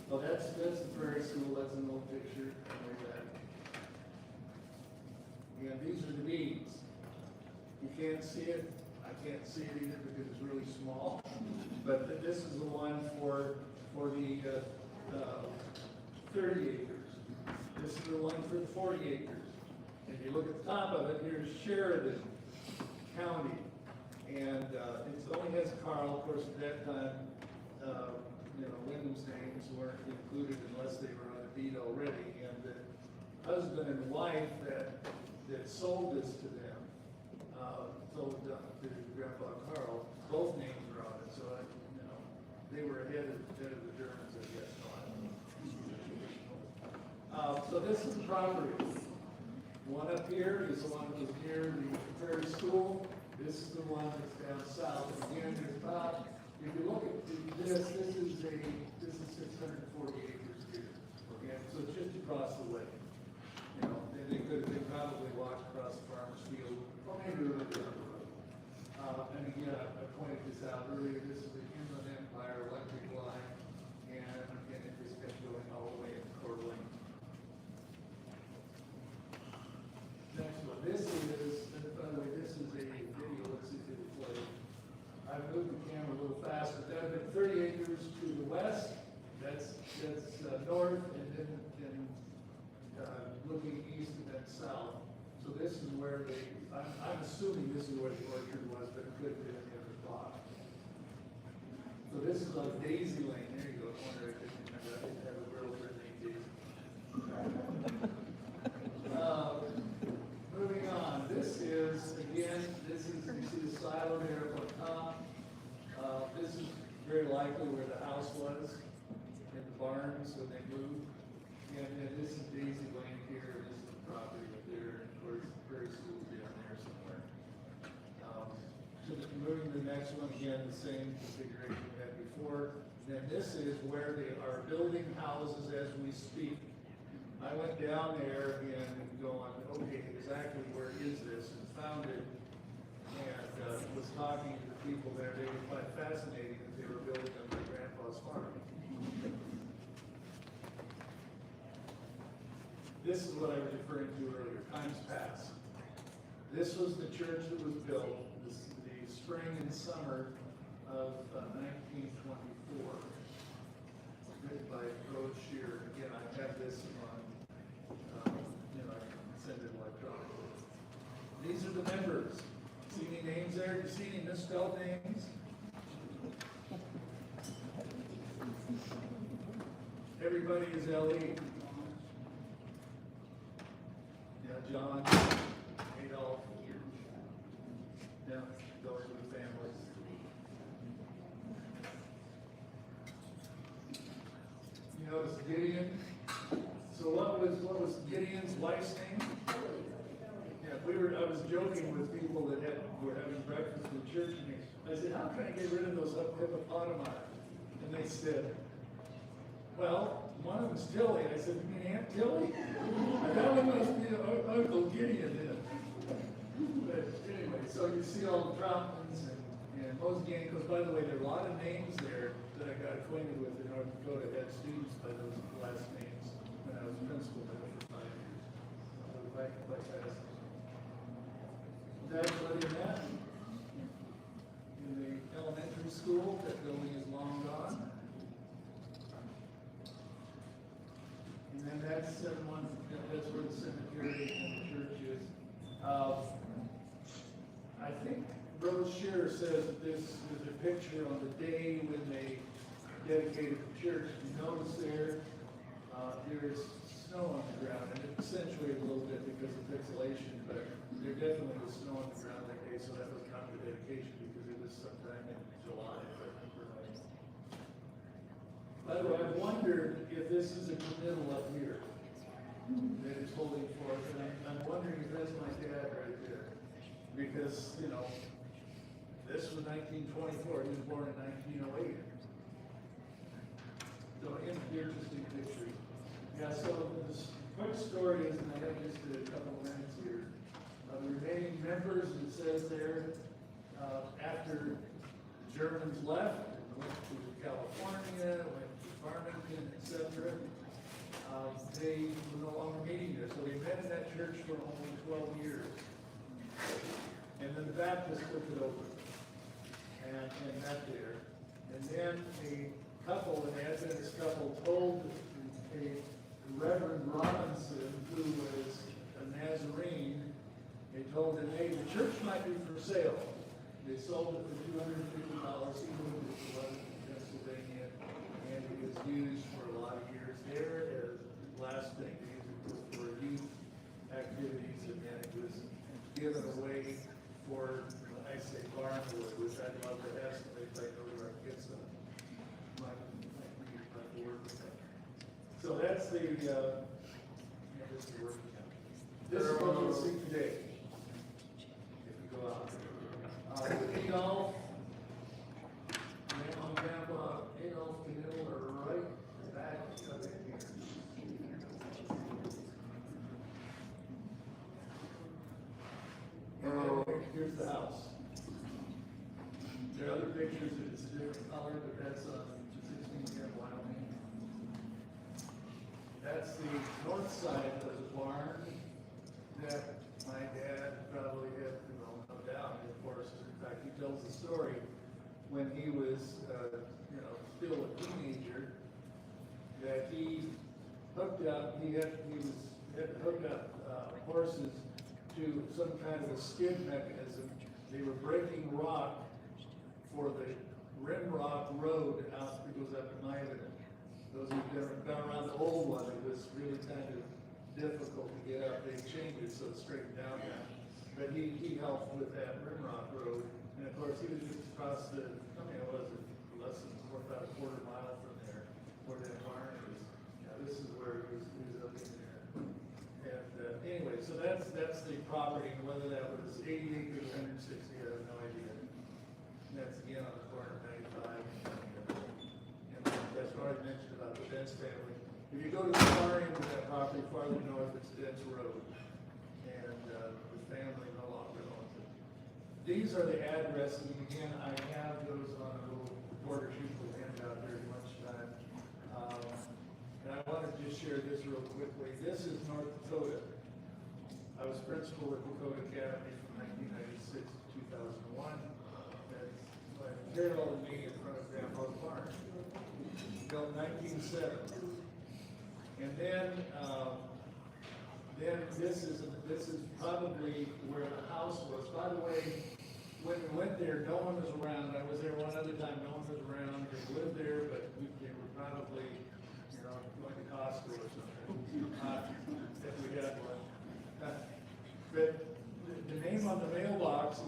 Well, that's the Prairie School, that's an old picture, like that. And these are the beans. You can't see it, I can't see it either because it's really small, but this is the one for the 30 acres. This is the one for the 40 acres. If you look at the top of it, here's Sheridan County. And it only has Carl, of course, at that time, Wyndham's names weren't included unless they were on a deed already. And the husband and wife that sold this to them, sold to Grandpa Carl, both names were on it. So, they were ahead of the Germans, I guess. So this is the property. One up here is the one that was near the Prairie School. This is the one that's down south. And again, there's about, if you look at this is 640 acres here. Okay, so it's just across the way. They probably walked across the farmer's field, or maybe a little bit down the road. And again, I pointed this out earlier. This is the Inland Empire electric line, and it just kept going all the way to Coeur d'Alene. Next one. This is, by the way, this is a video. Let's see if it will play. I moved the camera a little fast, but that had been 30 acres to the west. That's north, and then, looking east and then south. So this is where I'm assuming this is where the orchard was, but it could have been the other block. So this is on Daisy Lane, there you go, I wonder if I didn't remember, I didn't have a realtor named Daisy. Moving on, this is, again, you see the silo there up on top. This is very likely where the house was, in the barns when they moved. And this is Daisy Lane here, this is the property up there, and of course, Prairie School down there somewhere. So moving to the next one, again, the same configuration we had before. Then this is where they are building houses as we speak. I went down there and going, okay, exactly where is this, and found it, and was talking to the people there. They were quite fascinating that they were building on my grandpa's farm. This is what I was referring to earlier, times past. This was the church that was built the spring and summer of 1924. Written by Rose Shear. Again, I have this on, I can send it electronically. These are the members. See any names there? Do you see any misspelled names? Everybody is L.E. Yeah, John, Adolf. Yeah, those are the families. You notice Gideon. So what was Gideon's wife's name? Yeah, I was joking with people that were having breakfast in church, and I said, how can I get rid of those hippopotami? And they said, well, one of them's Tilly. I said, you mean Aunt Tilly? That one must be Uncle Gideon then. But anyway, so you see all the Troutmans and Mosgian, because by the way, there are a lot of names there that I got acquainted with in North Dakota, had students by those last names when I was principal there for 5 years. So quite fascinating. That's Lydia Madden. In the elementary school, that building is long gone. And then that's where the cemetery and the church is. I think Rose Shearer says that this is a picture on the day when they dedicated the church. You notice there is snow on the ground, and it accentuated a little bit because of pixelation, but there definitely was snow on the ground that day, so that was kind of a dedication because it was sometime in July, if I remember right. By the way, I've wondered if this is a Knittel up here that is holding forth, and I'm wondering if that's my dad right there. Because, this was 1924, he was born in 1908. So, interesting picture. Yeah, so the quick story is, and I have just a couple of minutes here, the remaining members, it says there, after the Germans left, and went to California, went to Farmington, etc., they were no longer meeting there. So they met in that church for only 12 years. And then the Baptists took it over and met there. And then a couple, an Adventist couple, told a Reverend Robinson, who was a Nazarene, they told him, hey, the church might be for sale. They sold it for $250. He moved it to London, Pennsylvania, and it was used for a lot of years there as the last thing they used it for youth activities, and then it was given away for, I say, barnwood, which I'd love to have somebody play over our kids on. Might work with that. So that's the, this is working out. This is what you'll see today. If you go out. Adolf, Mom and Grandpa Adolf Knittel are right back of it here. And then here's the house. There are other pictures that it's a different color, but that's 1610 Wyoming. That's the north side of the barn that my dad probably had, no doubt, of course. In fact, he tells the story when he was, still a teenager. that he hooked up, he had hooked up, horses to some kind of a skid mechanism. They were breaking rock for the Rimrock Road out that goes up to Mylan. Those who've been around the old one, it was really kind of difficult to get up. They changed it so it's straightened down now. But he helped with that Rimrock Road. And of course, he was just across the, I mean, it was less than about a quarter mile from there, where that barn is. Now, this is where he was up in there. And anyway, so that's the property, and whether that was 80 acres or 160, I have no idea. And that's again on the corner of 95. And that's what I mentioned about the Dents family. If you go to the far end of that property, farther north, it's Dents Road. And the family no longer owns it. These are the addresses, and again, I have those on a little border sheet we'll hand out there at lunchtime. And I want to just share this real quickly. This is North Dakota. I was principal at Dakota Academy from 1996 to 2001. That's like Carol and me in front of Grandpa's barn. Built 1970. And then this is probably where the house was. By the way, when we went there, no one was around. I was there one other time, no one was around. They lived there, but they were probably, going to Costco or something. If we had one. But the name on the mailbox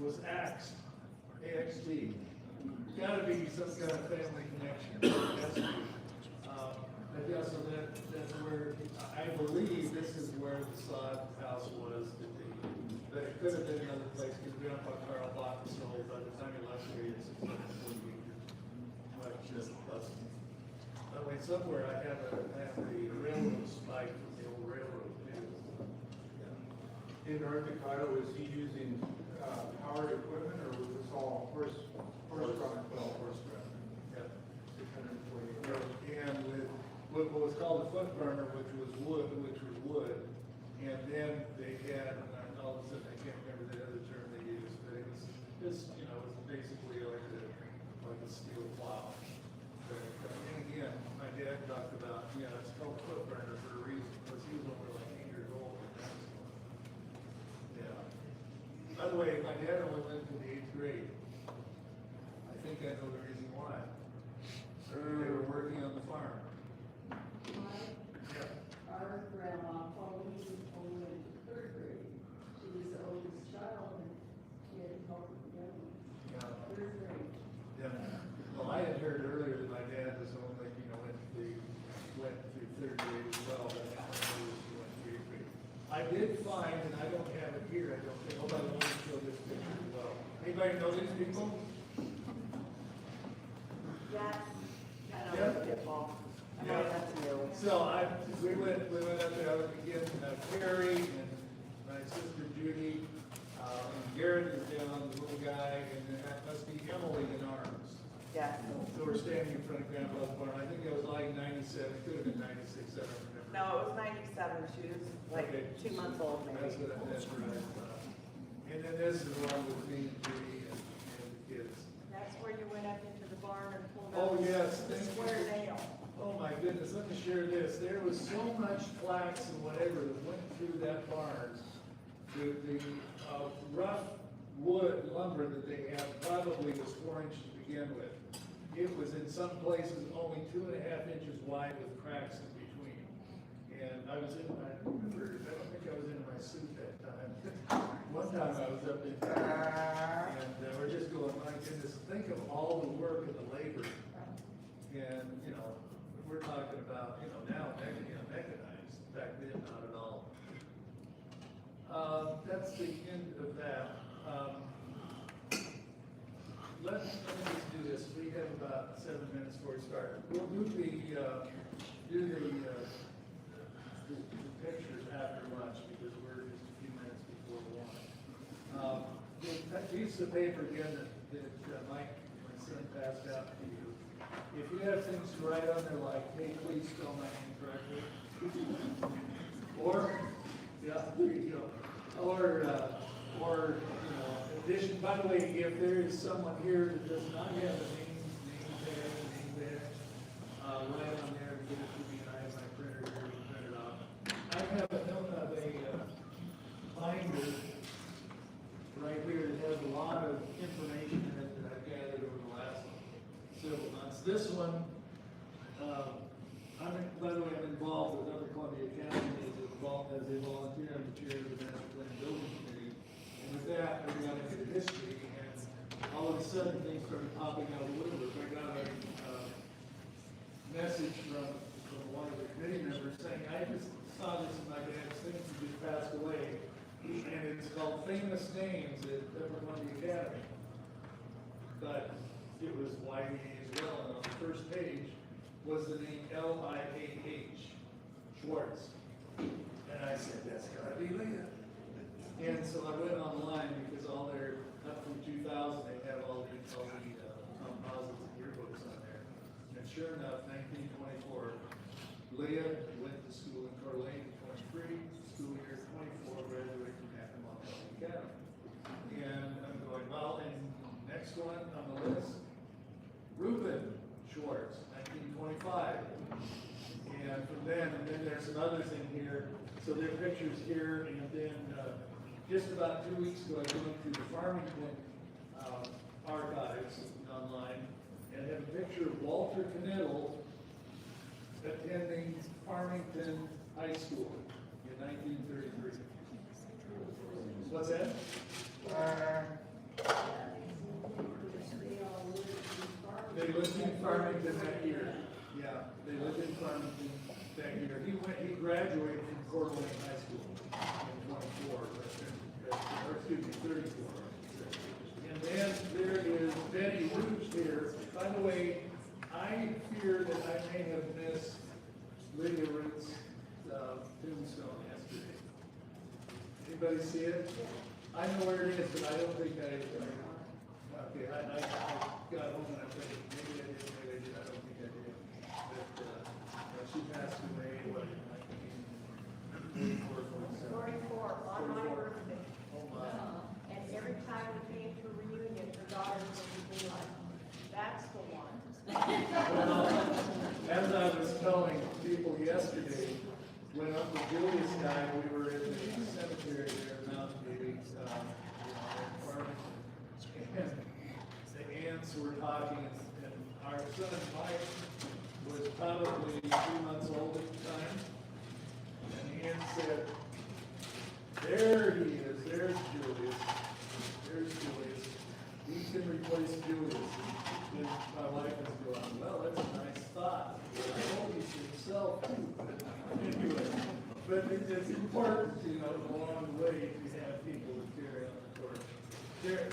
was Axt, A-X-T. Gotta be some kind of family connection. But yeah, so that's where, I believe this is where the sod house was, but it could have been another place, because Grandpa Carl bought and sold, by the time he left here, it's 640 acres. But just plus, by the way, somewhere I have the railroad spike from the old railroad too. In North Dakota, was he using powered equipment, or was this all horse-drawn? Well, horse ground. Yep. 640. And with what was called a foot burner, which was wood, and then they had, and all of a sudden I can't remember the other term they used, but it was just, it was basically like a steel plow. But, and again, my dad talked about, it's called foot burner for a reason, because he was only like 8 years old when that was going. Yeah. By the way, my dad only went to the 8th grade. I think I know the reason why. They were working on the farm. Our grandma, probably was only in third grade. She was the oldest child, and she had to talk with the young ones. Yeah. Third grade. Yeah. Well, I had heard earlier that my dad was only, went through third grade as well, but I don't know if he went through eighth grade. I did find, and I don't have it here, I don't think, hold on, I want to show this picture as well. Anybody know these people? Yes. Yeah. Football. Yeah. So we went up there, I was again, Terry and my sister Judy, and Garrett is down, the little guy, and then that must be Emily in arms. Yeah. So we're standing in front of Grandpa's barn. I think it was like 97, it could have been 96, I don't remember. No, it was 97. She was like Okay. 2 months old, That's maybe. that's what I thought. And then this is one with me and Judy and the kids. That's where you went up into the barn and pulled Oh, out yes, the thank you. square nail. Oh my goodness, let me share this. There was so much flax and whatever that went through that barn. The rough wood lumber that they had probably was 4 inches to begin with. It was in some places only 2.5 inches wide with cracks in between. And I remember, I don't think I was in my suit that time. One time I was up in there and we're just going, my goodness, think of all the work and the labor. And, we're talking about, now mechanized, back then not at all. That's the end of that. Let me just do this. We have about 7 minutes before we start. We'll do the pictures after lunch because we're just a few minutes before lunch. That piece of paper again that Mike, my son, passed out to you. If you have things to write on there like, hey, please spell my name correctly. Or, yeah, there you go. Or, addition, by the way, if there is someone here that does not have a name there, write on there, give it here that has a lot of information in it that I've gathered over the last several months. This one, by the way, I'm involved with Upper Columbia County as a volunteer on the chair of the Master Plan Building Committee. And with that, I got into the history, and all of a sudden, things started popping out of the woodwork. I got a message from one of the committee members saying, I just saw this in my dad's things, he just passed away. And it's called Famous Names at Upper Columbia Academy. But it was YDA as well, and on the first page was the name Liah, Schwartz. And I said, that's gotta be Leah. And so I went online because all their, up from 2000, they have all the composites and yearbooks on there. And sure enough, 1924, Leah went to school in Coeur d'Alene, 23, school year 24, graduated from Monty Knittel. And I'm going, well, and next one on the list, Reuben Schwartz, 1925. And from then there's some others in here. So there are pictures here, and then just about 2 weeks ago, I went to the Farmington archives online and have a picture of Walter Knittel attending Farmington High School in 1933. What's that? They lived in Farmington that year. Yeah, they lived in Farmington that year. He graduated from Coeur d'Alene High School in 24, or excuse me, 34. And then there is Betty Root here. By the way, I fear that I may have missed Lydia Root's tombstone yesterday. Anybody see it? I know where it is, but I don't think I got home and I said, maybe I did, I don't think I did. But she passed away, what, in 44, on my birthday. Oh my. And every time we came to a reunion, her daughters would be like, that's the one. Well, as I was telling people yesterday, when Uncle Julius died, we were in the cemetery there in Mountain View, and the aunts were talking, and our son Mike was probably 2 months old at the time, and the aunt said, there he is, there's Julius, he can replace Julius. And my wife was going, well, that's a nice thought. I hope he's himself too. Anyway, but it's important, along the way to have people that carry on the torch.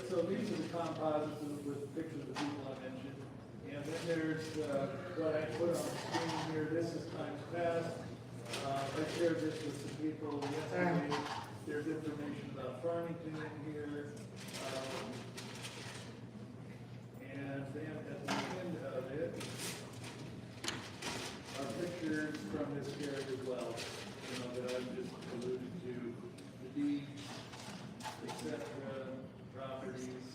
So these are the composites with pictures of the people I mentioned. And then there's what I put on the screen here. This is times past. I shared this with some people yesterday. There's information about Farmington in here. And then at the end of it are pictures from this area as well, that I've just alluded to, the deeds, etc., properties.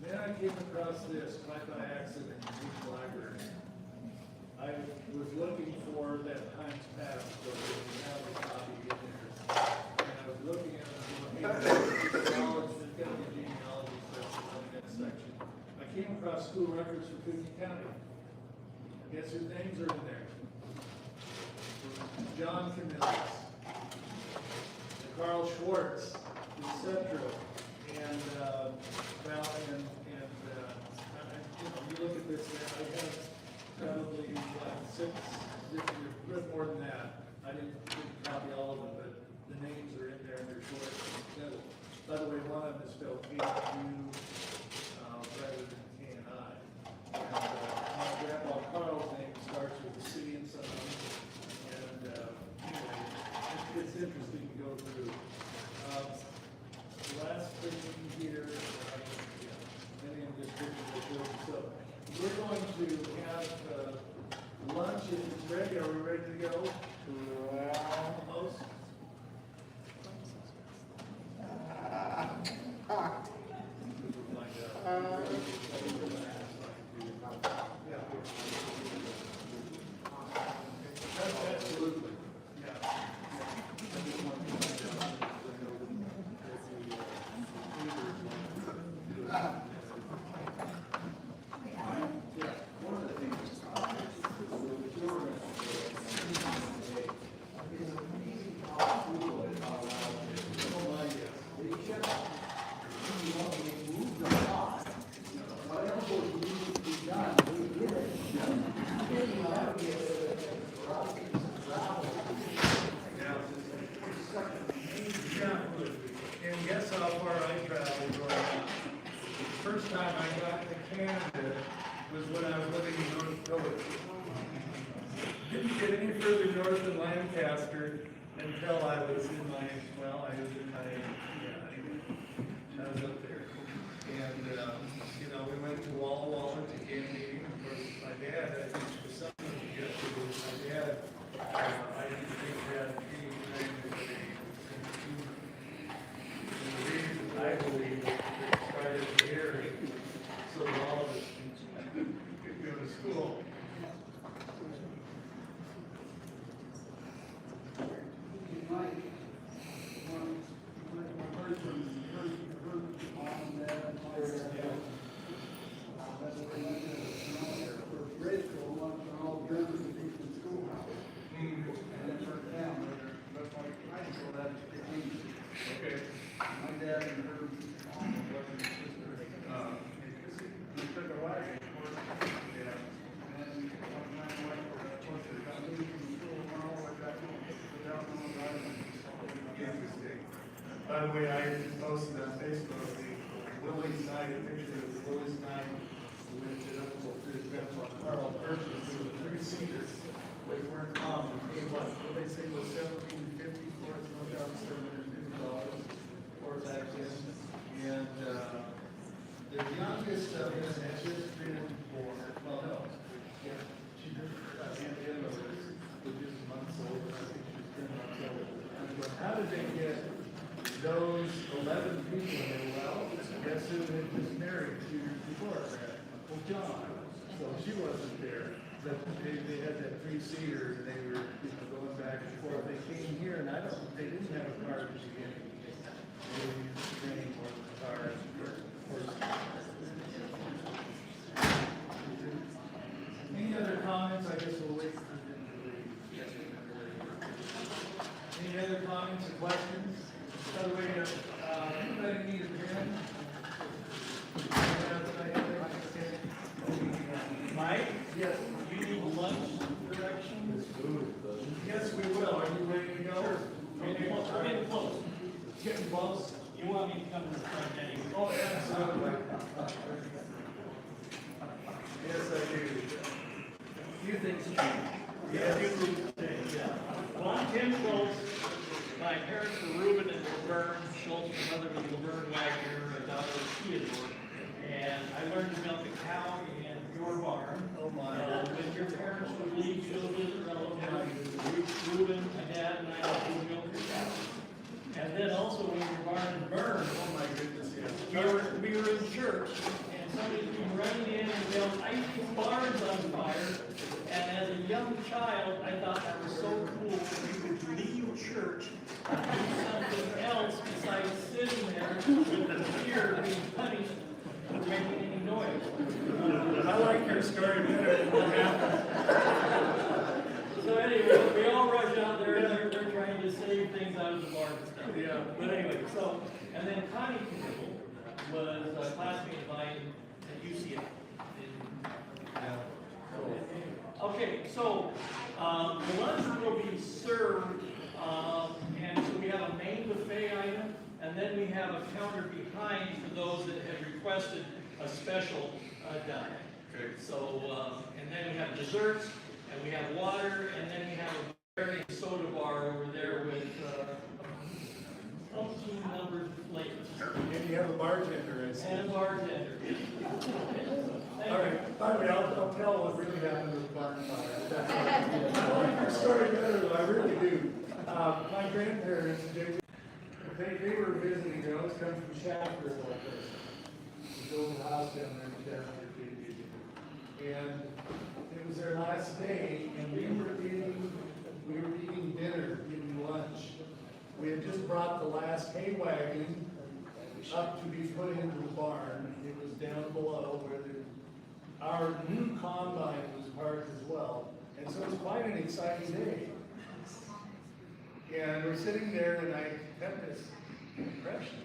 Then I came across this, quite by accident, in the library. I was looking for that times past, so we have a copy in there. And I was looking at it, there's got to be a genealogy section in that section. I came across school records for Cooney County. Guess whose names are in there? John Camillus, Carl Schwartz, etc. And you look at this, I have probably six, more than that. I didn't copy all of them, but the names are in there and they're short and middle. By the way, one of them is spelled K-U rather than K-N-I. And my grandpa Carl's name starts with a C and something. And anyway, it's interesting to go through. The last thing here, many of this pictures are good. So we're going to have lunch if it's ready. Are we ready to go? Almost. time I got to Canada was when I was living in North Dakota. Didn't get any further north than Lancaster until I was in my, well, I was in my, yeah, I was up there. And, you know, we went to Walla Walla to camp meeting. Of course, my dad, I think for something to get to do with my dad, I didn't think that any kind of and the reason I believe it started here, so that all of us could go to school. Okay. My dad and her mom and brother and sister, we took a wagon, of course, yeah. And my wife, of course, got me from school and all the way back home, without knowing that I was by the way, I posted on Facebook the Willie's night, a picture of Willie's night. We went to Carl purchased, it was 3-seater, which weren't common. It was, what they say was $1,750 for it, $1,750 for it back then. And, the youngest of us has just been born, well, no. Yeah, she just, Anna was just months old, I think she was 10 months old. But how did they get those 11 people there? Well, guess who had just married 2 years before? Uncle John. So she wasn't there. But they had that 3-seater and they were, you know, going back and forth. They came here and they didn't have a car to begin with. They used train or cars. Any other comments? I guess we'll wait for them to leave. Any other comments or questions? By the way, anybody need a pen? Mike? Yes. You need lunch directions? Yes, we will. Are you ready to go? We're getting close. Getting close? You want me to come to the front anyway? Oh, absolutely. Yes, I do. Few things change. Yes. Few things change, yeah. Well, I'm Tim Schultz. My parents were Reuben and Laverne Schultz. My mother was Laverne Wagner, a daughter of Theodore. And I learned to milk a cow in your barn. Oh, my. And when your parents would leave, you would visit relatives. Reuben, my dad, and I would milk your cow. And then also when your barn burned, Oh, my goodness, yes. we were in church, and somebody came running in and yelled, "I see barns on fire." And as a young child, I thought that was so cool that you could leave church and do something else besides sitting there with the fear of being punished for making any noise. I like your story better than what happened. So anyway, we all rush out there and they're trying to save things out of the barn and stuff. Yeah. But anyway, so, and then Connie Knittel was a classmate of mine at UCF. Okay, so, the lunch will be served, and so we have a main buffet item, and then we have a counter behind for those that have requested a special diet. Okay. So, and then we have desserts, and we have water, and then we have a very soda bar over there with, umpteen numbered flavors. And you have a bartender, I see. And a bartender. All right, by the way, I'll tell what really happened with the barn fire. I like your story better, though, I really do. My grandparents, they were visiting, they always come from Shafter, like this. We built a house down there in Shafter, and it was their last day, and we were eating dinner, eating lunch. We had just brought the last hay wagon up to be put into the barn. It was down below where our new combine was parked as well. And so it was quite an exciting day. And we're sitting there and I had this impression,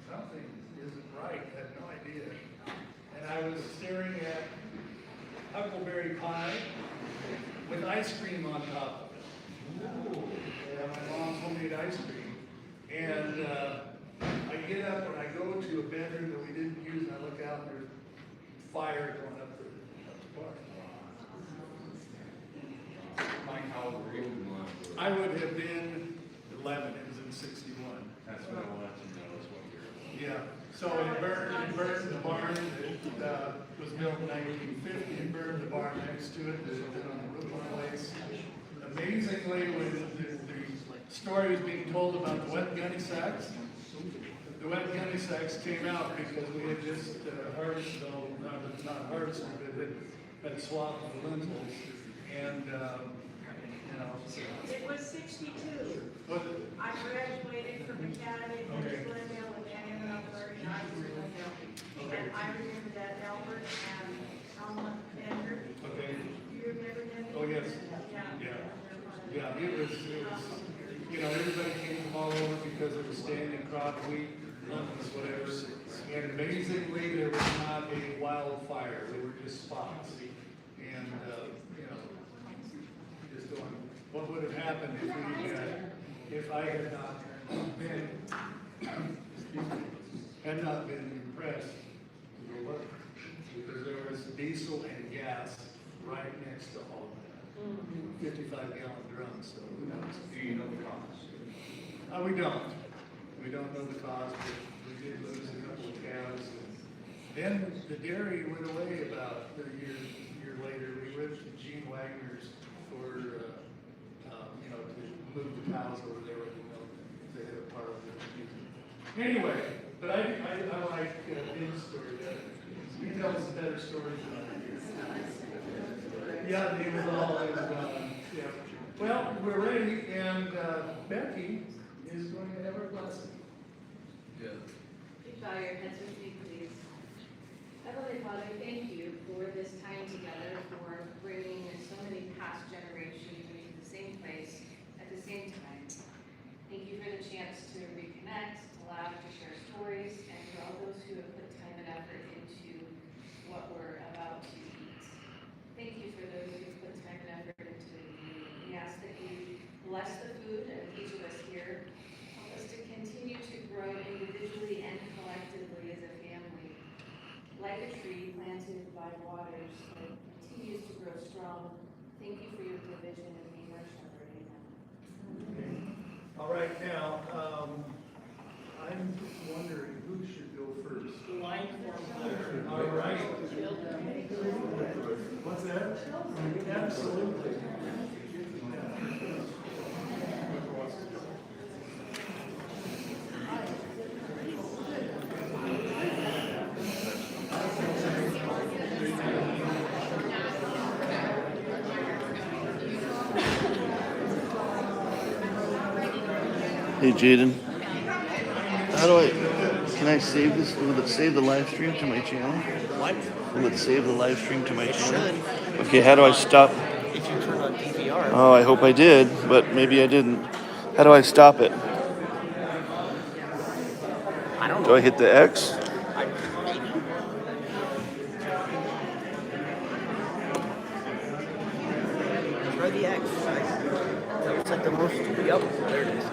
something isn't right, I had no idea. And I was staring at huckleberry pie with ice cream on top of it. Yeah, my mom's homemade ice cream. And I get up and I go to a bedroom that we didn't use, and I look out and there's fire going up the bar. Mike, how old were you? I would have been 11, it was in 61. That's what I wanted to know, is what year. Yeah, so it burned the barn that was built in 1950, it burned the barn next to it, that had been on the roof of the place. Amazingly, when the story was being told about the wet gunny sacks, the wet gunny sacks came out because we had just harvested all, not harvested, but had swapped the lentils, and, you know. It was 62. Was it? I graduated from academy in Okay. Glendale and then ended up learning I was in Glendale. And I remember that Albert and Alma Bender. Okay. You remember them? Oh, yes. Yeah. Yeah, it was, you know, everybody came from all over because it was standing crop wheat, lentils, whatever. And amazingly, there was not a wildfire, they were just spots. And, you know, just going, what would have happened if we had, if I had not been, had not been impressed with the work? Because there was diesel and gas right next to all of that. 55-gallon drums, so who knows? Do you know the cost? We don't. We don't know the cause, but we did lose a couple of cows. And then the dairy went away about a year later. We went to Gene Wagner's for, you know, to move the cows over there with the milk. They had a part of it. Anyway, but I like Ben's story better. He tells us better stories than I do. Yeah, it was all, yeah. Well, we're ready, and Becky is going to have her blessing. Yeah. Please bow your heads with me, please. Heavenly Father, thank you for this time together, for bringing so many past generations into the same place at the same time. Thank you for the chance to reconnect, to laugh, to share stories, and for all those who have put time and effort into what we're about to eat. Thank you for those who put time and effort into the meeting. We ask that you bless the food of each of us here. Help us to continue to grow individually and collectively as a family. Like a tree planted by waters that continues to grow strong. Thank you for your provision and being our shepherd. Amen. All right, now, I'm wondering who should go first. Line form clear. All right. What's that? Absolutely. Hey Jaden, can I save this? Will it save the live stream to my channel? What? Will it save the live stream to my It channel? should. Okay, how do I stop? If you turn on DVR. Oh, I hope I did, but maybe I didn't. How do I stop it? I don't know. Do I hit the X? Maybe. Try the X. That looks like the most. Yep, there it is.